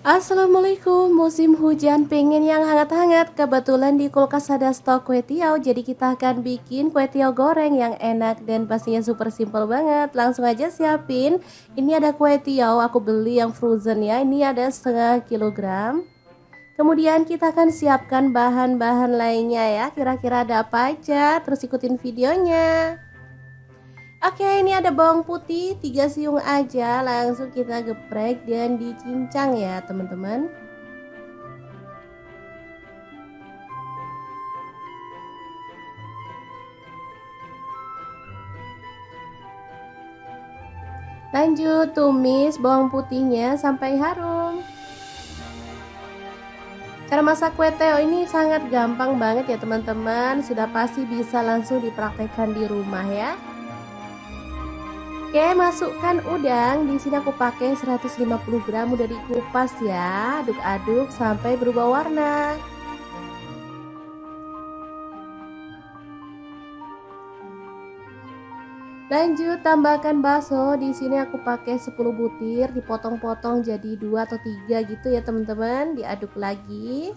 Assalamualaikum, musim hujan pengen yang hangat-hangat. Kebetulan di kulkas ada stok kue tiaw, jadi kita akan bikin kue tiaw goreng yang enak dan pastinya super simple banget. Langsung aja siapin. Ini ada kue tiaw, aku beli yang frozen ya. Ini ada setengah kilogram. Kemudian kita akan siapkan bahan-bahan lainnya ya. Kira-kira ada apa aja? Terus ikutin videonya. Oke, ini ada bawang putih 3 siung aja, langsung kita geprek dan dicincang ya teman-teman. Lanjut tumis bawang putihnya sampai harum. Cara masak kue tiaw ini sangat gampang banget ya teman-teman, sudah pasti bisa langsung dipraktekkan di rumah ya. Oke, masukkan udang. Di sini aku pakai 150 gram, udah dikupas ya. Aduk-aduk sampai berubah warna. Lanjut tambahkan bakso. Di sini aku pakai 10 butir, dipotong-potong jadi 2 atau 3 gitu ya teman-teman. Diaduk lagi.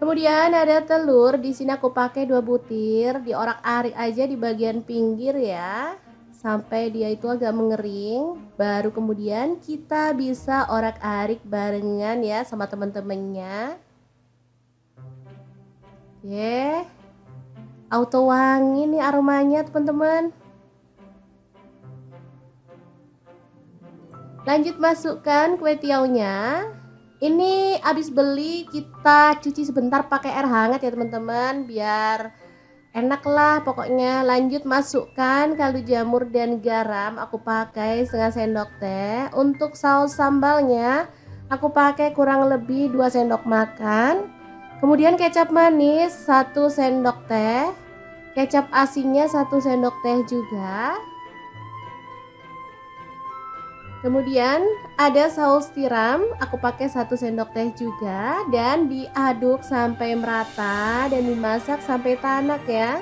Kemudian ada telur, di sini aku pakai 2 butir, diorak-arik aja di bagian pinggir ya, sampai dia itu agak mengering. Baru kemudian kita bisa orak-arik barengan ya sama teman-temannya. Oke, auto wangi nih aromanya teman-teman. Lanjut masukkan kue tiawnya. Ini habis beli, kita cuci sebentar pakai air hangat ya teman-teman, biar enak lah pokoknya. Lanjut masukkan kaldu jamur dan garam, aku pakai setengah sendok teh. Untuk saus sambalnya aku pakai kurang lebih 2 sendok makan. Kemudian kecap manis 1 sendok teh, kecap asinnya 1 sendok teh juga. Kemudian ada saus tiram, aku pakai 1 sendok teh juga, dan diaduk sampai merata dan dimasak sampai tanak ya.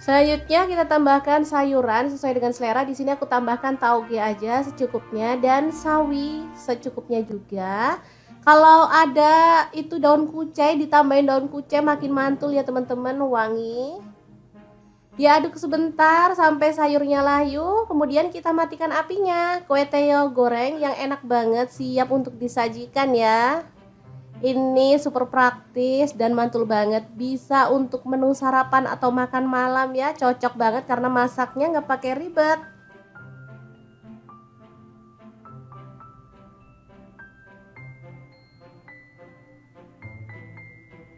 Selanjutnya kita tambahkan sayuran sesuai dengan selera. Di sini aku tambahkan tauge aja secukupnya dan sawi secukupnya juga. Kalau ada itu daun kucai, ditambahin daun kucai makin mantul ya teman-teman, wangi. Diaduk sebentar sampai sayurnya layu, kemudian kita matikan apinya. Kue tiaw goreng yang enak banget, siap untuk disajikan ya. Ini super praktis dan mantul banget, bisa untuk menu sarapan atau makan malam ya, cocok banget karena masaknya nggak pakai ribet.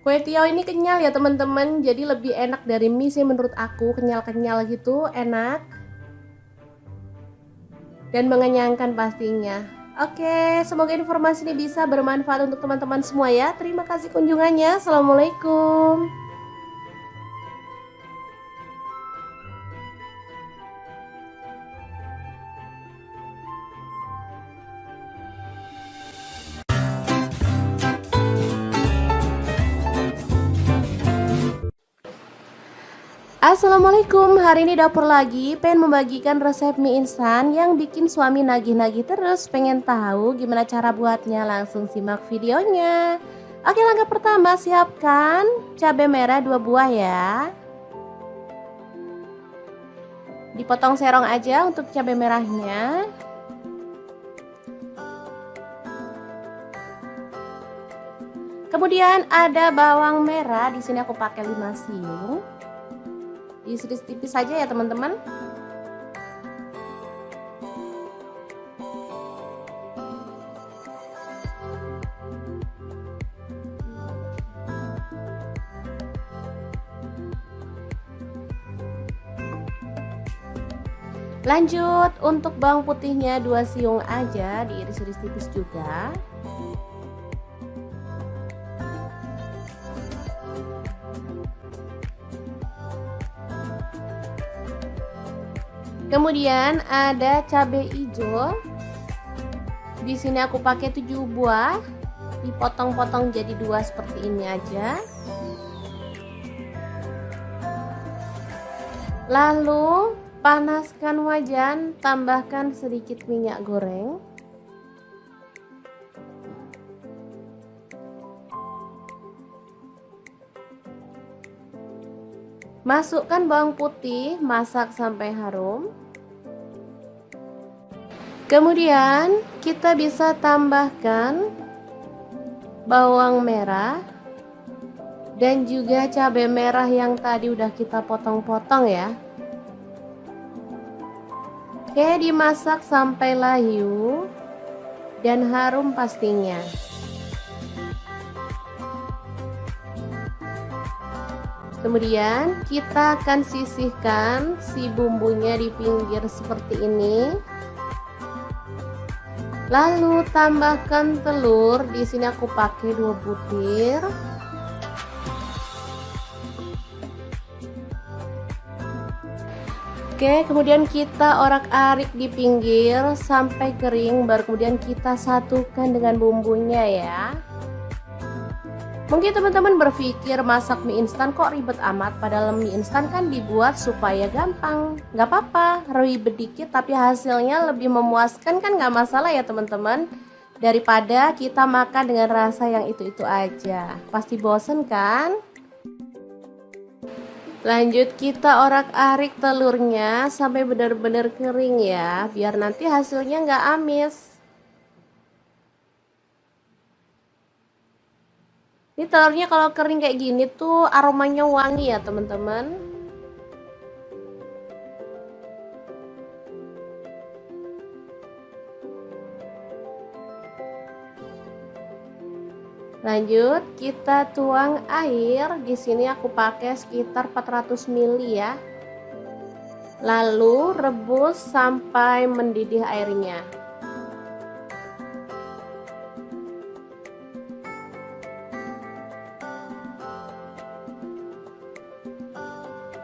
Kue tiaw ini kenyal ya teman-teman, jadi lebih enak dari mie sih menurut aku, kenyal-kenyal gitu, enak dan mengenyangkan pastinya. Oke, semoga informasi ini bisa bermanfaat untuk teman-teman semua ya. Terima kasih kunjungannya. Assalamualaikum. Assalamualaikum, hari ini dapur lagi, pengen membagikan resep mie instan yang bikin suami nagih-nagih terus. Pengen tahu gimana cara buatnya? Langsung simak videonya. Oke, langkah pertama siapkan cabai merah 2 buah ya. Dipotong serong aja untuk cabai merahnya. Kemudian ada bawang merah, di sini aku pakai 5 siung. Diiris tipis saja ya teman-teman. Lanjut untuk bawang putihnya 2 siung aja, diiris-iris tipis juga. Kemudian ada cabai hijau. Di sini aku pakai 7 buah, dipotong-potong jadi 2 seperti ini aja. Lalu panaskan wajan, tambahkan sedikit minyak goreng. Masukkan bawang putih, masak sampai harum. Kemudian kita bisa tambahkan bawang merah dan juga cabai merah yang tadi udah kita potong-potong ya. Oke, dimasak sampai layu dan harum pastinya. Kemudian kita akan sisihkan si bumbunya di pinggir seperti ini. Lalu tambahkan telur. Di sini aku pakai 2 butir. Oke, kemudian kita orak-arik di pinggir sampai kering, baru kemudian kita satukan dengan bumbunya ya. Mungkin teman-teman berpikir masak mie instan kok ribet amat, padahal mie instan kan dibuat supaya gampang. Nggak apa-apa, ribet dikit tapi hasilnya lebih memuaskan kan, nggak masalah ya teman-teman. Daripada kita makan dengan rasa yang itu-itu aja, pasti bosen kan? Lanjut kita orak-arik telurnya sampai benar-benar kering ya, biar nanti hasilnya nggak amis. Ini telurnya kalau kering kayak gini tuh aromanya wangi ya teman-teman. Lanjut kita tuang air. Di sini aku pakai sekitar 400 ml ya. Lalu rebus sampai mendidih airnya.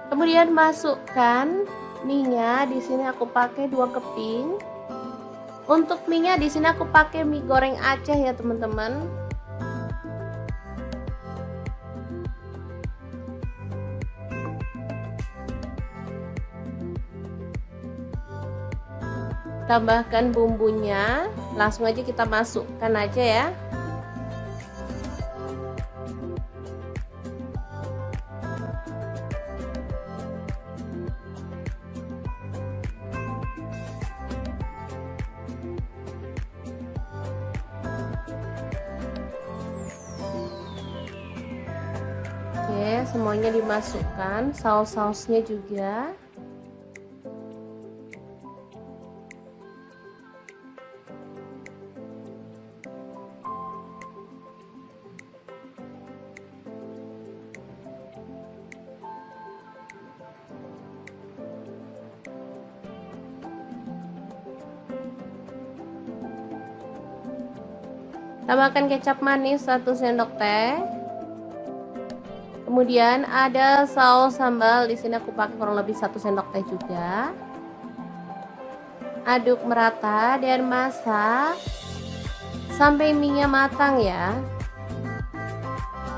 Kemudian masukkan mie-nya. Di sini aku pakai 2 keping. Untuk mie-nya di sini aku pakai mie goreng Aceh ya teman-teman. Tambahkan bumbunya, langsung aja kita masukkan aja ya. Oke, semuanya dimasukkan, saus-sausnya juga. Tambahkan kecap manis 1 sendok teh. Kemudian ada saus sambal, di sini aku pakai kurang lebih 1 sendok teh juga. Aduk merata dan masak sampai mie-nya matang ya.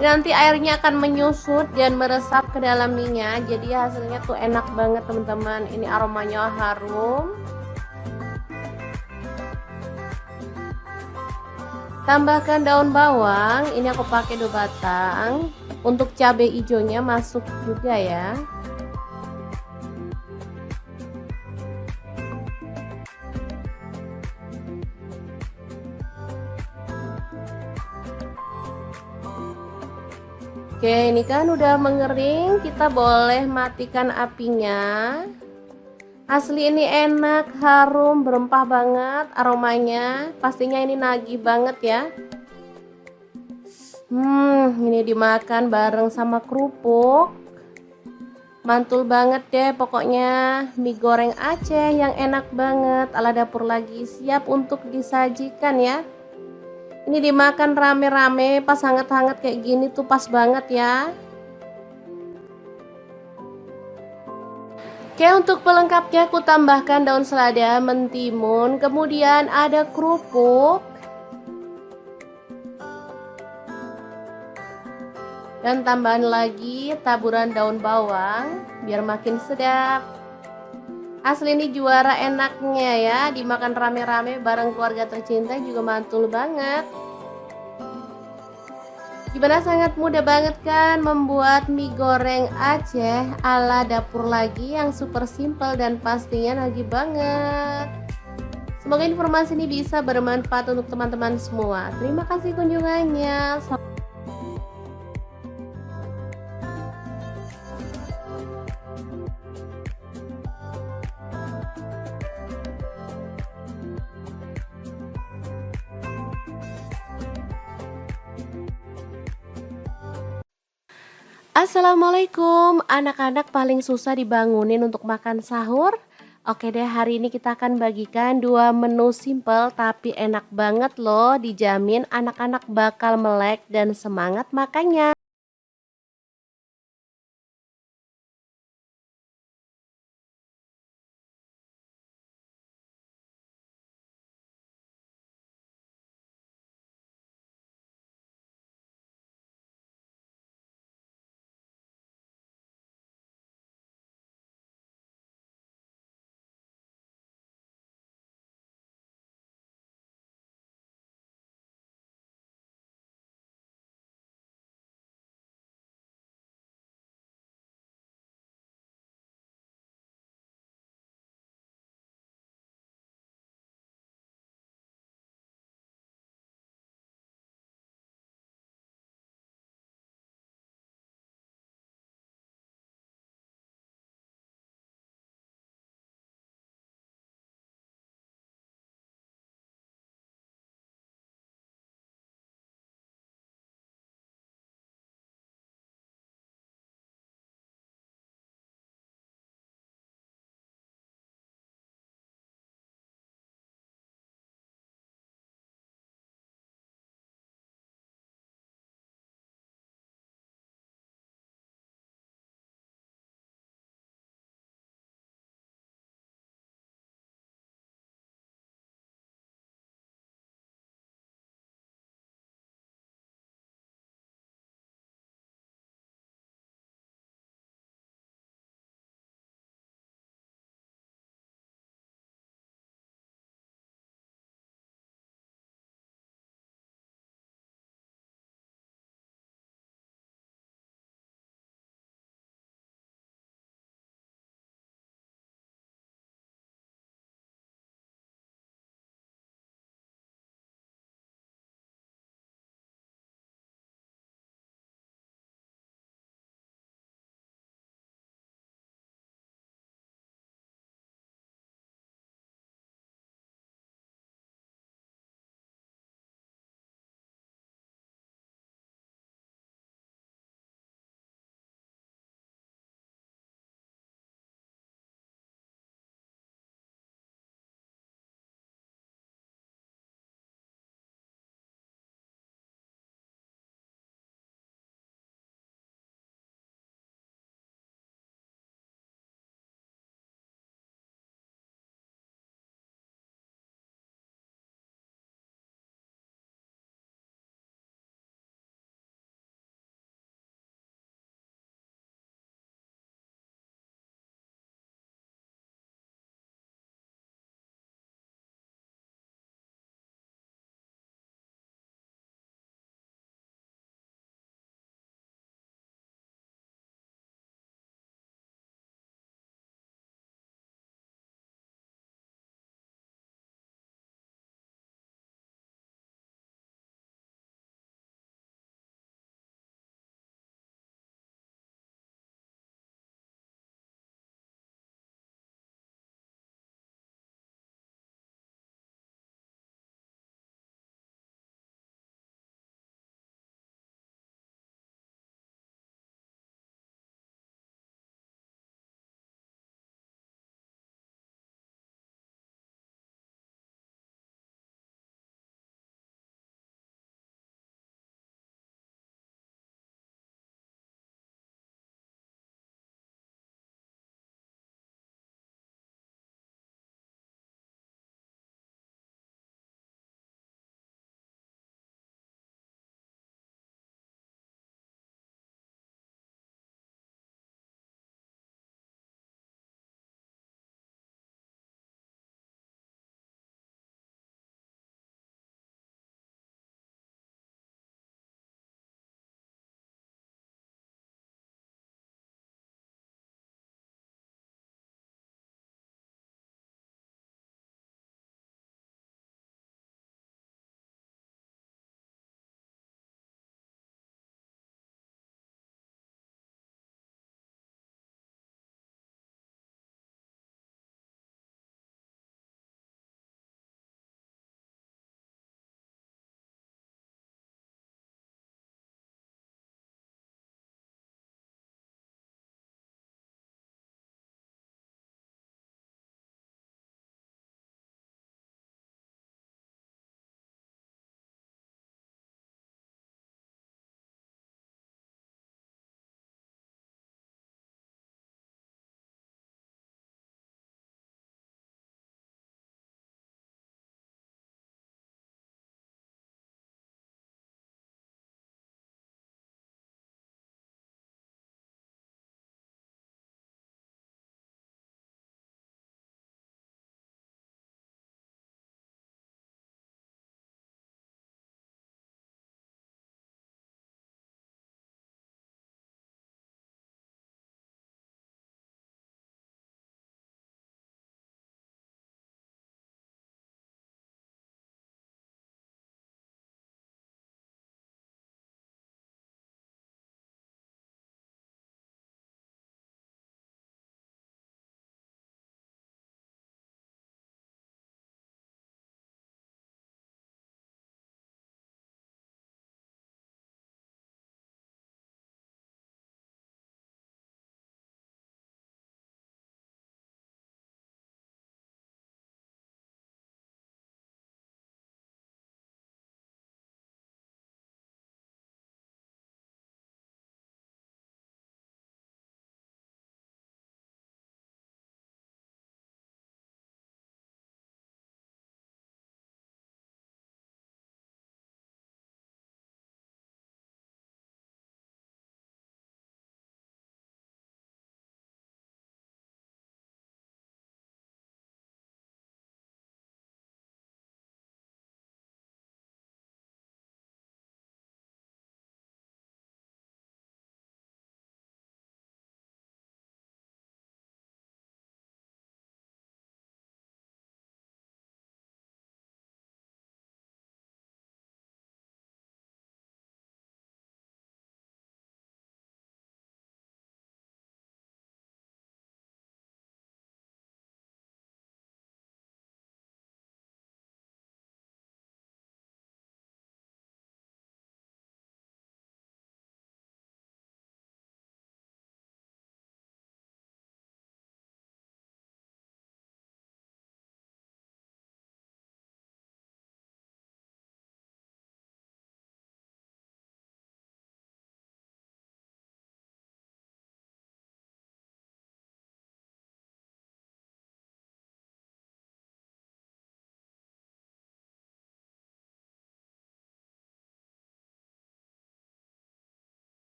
Nanti airnya akan menyusut dan meresap ke dalam mie-nya, jadi hasilnya tuh enak banget teman-teman. Ini aromanya harum. Tambahkan daun bawang, ini aku pakai 2 batang. Untuk cabai hijaunya masuk juga ya. Oke, ini kan udah mengering, kita boleh matikan apinya. Asli ini enak, harum, berempah banget aromanya. Pastinya ini nagih banget ya. Ini dimakan bareng sama kerupuk. Mantul banget deh pokoknya. Mie goreng Aceh yang enak banget ala dapur lagi siap untuk disajikan ya. Ini dimakan rame-rame pas hangat-hangat kayak gini tuh pas banget ya. Oke, untuk pelengkapnya aku tambahkan daun selada, mentimun, kemudian ada kerupuk, dan tambahan lagi taburan daun bawang biar makin sedap. Asli ini juara enaknya ya, dimakan rame-rame bareng keluarga tercinta juga mantul banget. Gimana, sangat mudah banget kan membuat mie goreng Aceh ala dapur lagi yang super simple dan pastinya lagi banget. Semoga informasi ini bisa bermanfaat untuk teman-teman semua. Terima kasih kunjungannya. Assalamualaikum, anak-anak paling susah dibangunin untuk makan sahur. Oke deh, hari ini kita akan bagikan dua menu simple tapi enak banget loh. Dijamin anak-anak bakal melek dan semangat makannya.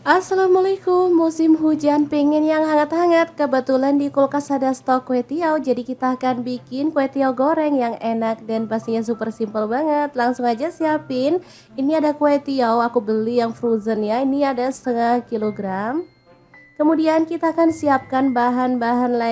Assalamualaikum, musim hujan pengen yang hangat-hangat. Kebetulan di kulkas ada stok kue tiaw, jadi kita akan bikin kue tiaw goreng yang enak dan pastinya super simple banget. Langsung aja siapin. Ini ada kue tiaw, aku beli yang frozen ya. Ini ada setengah kilogram. Kemudian kita akan siapkan bahan-bahan lain.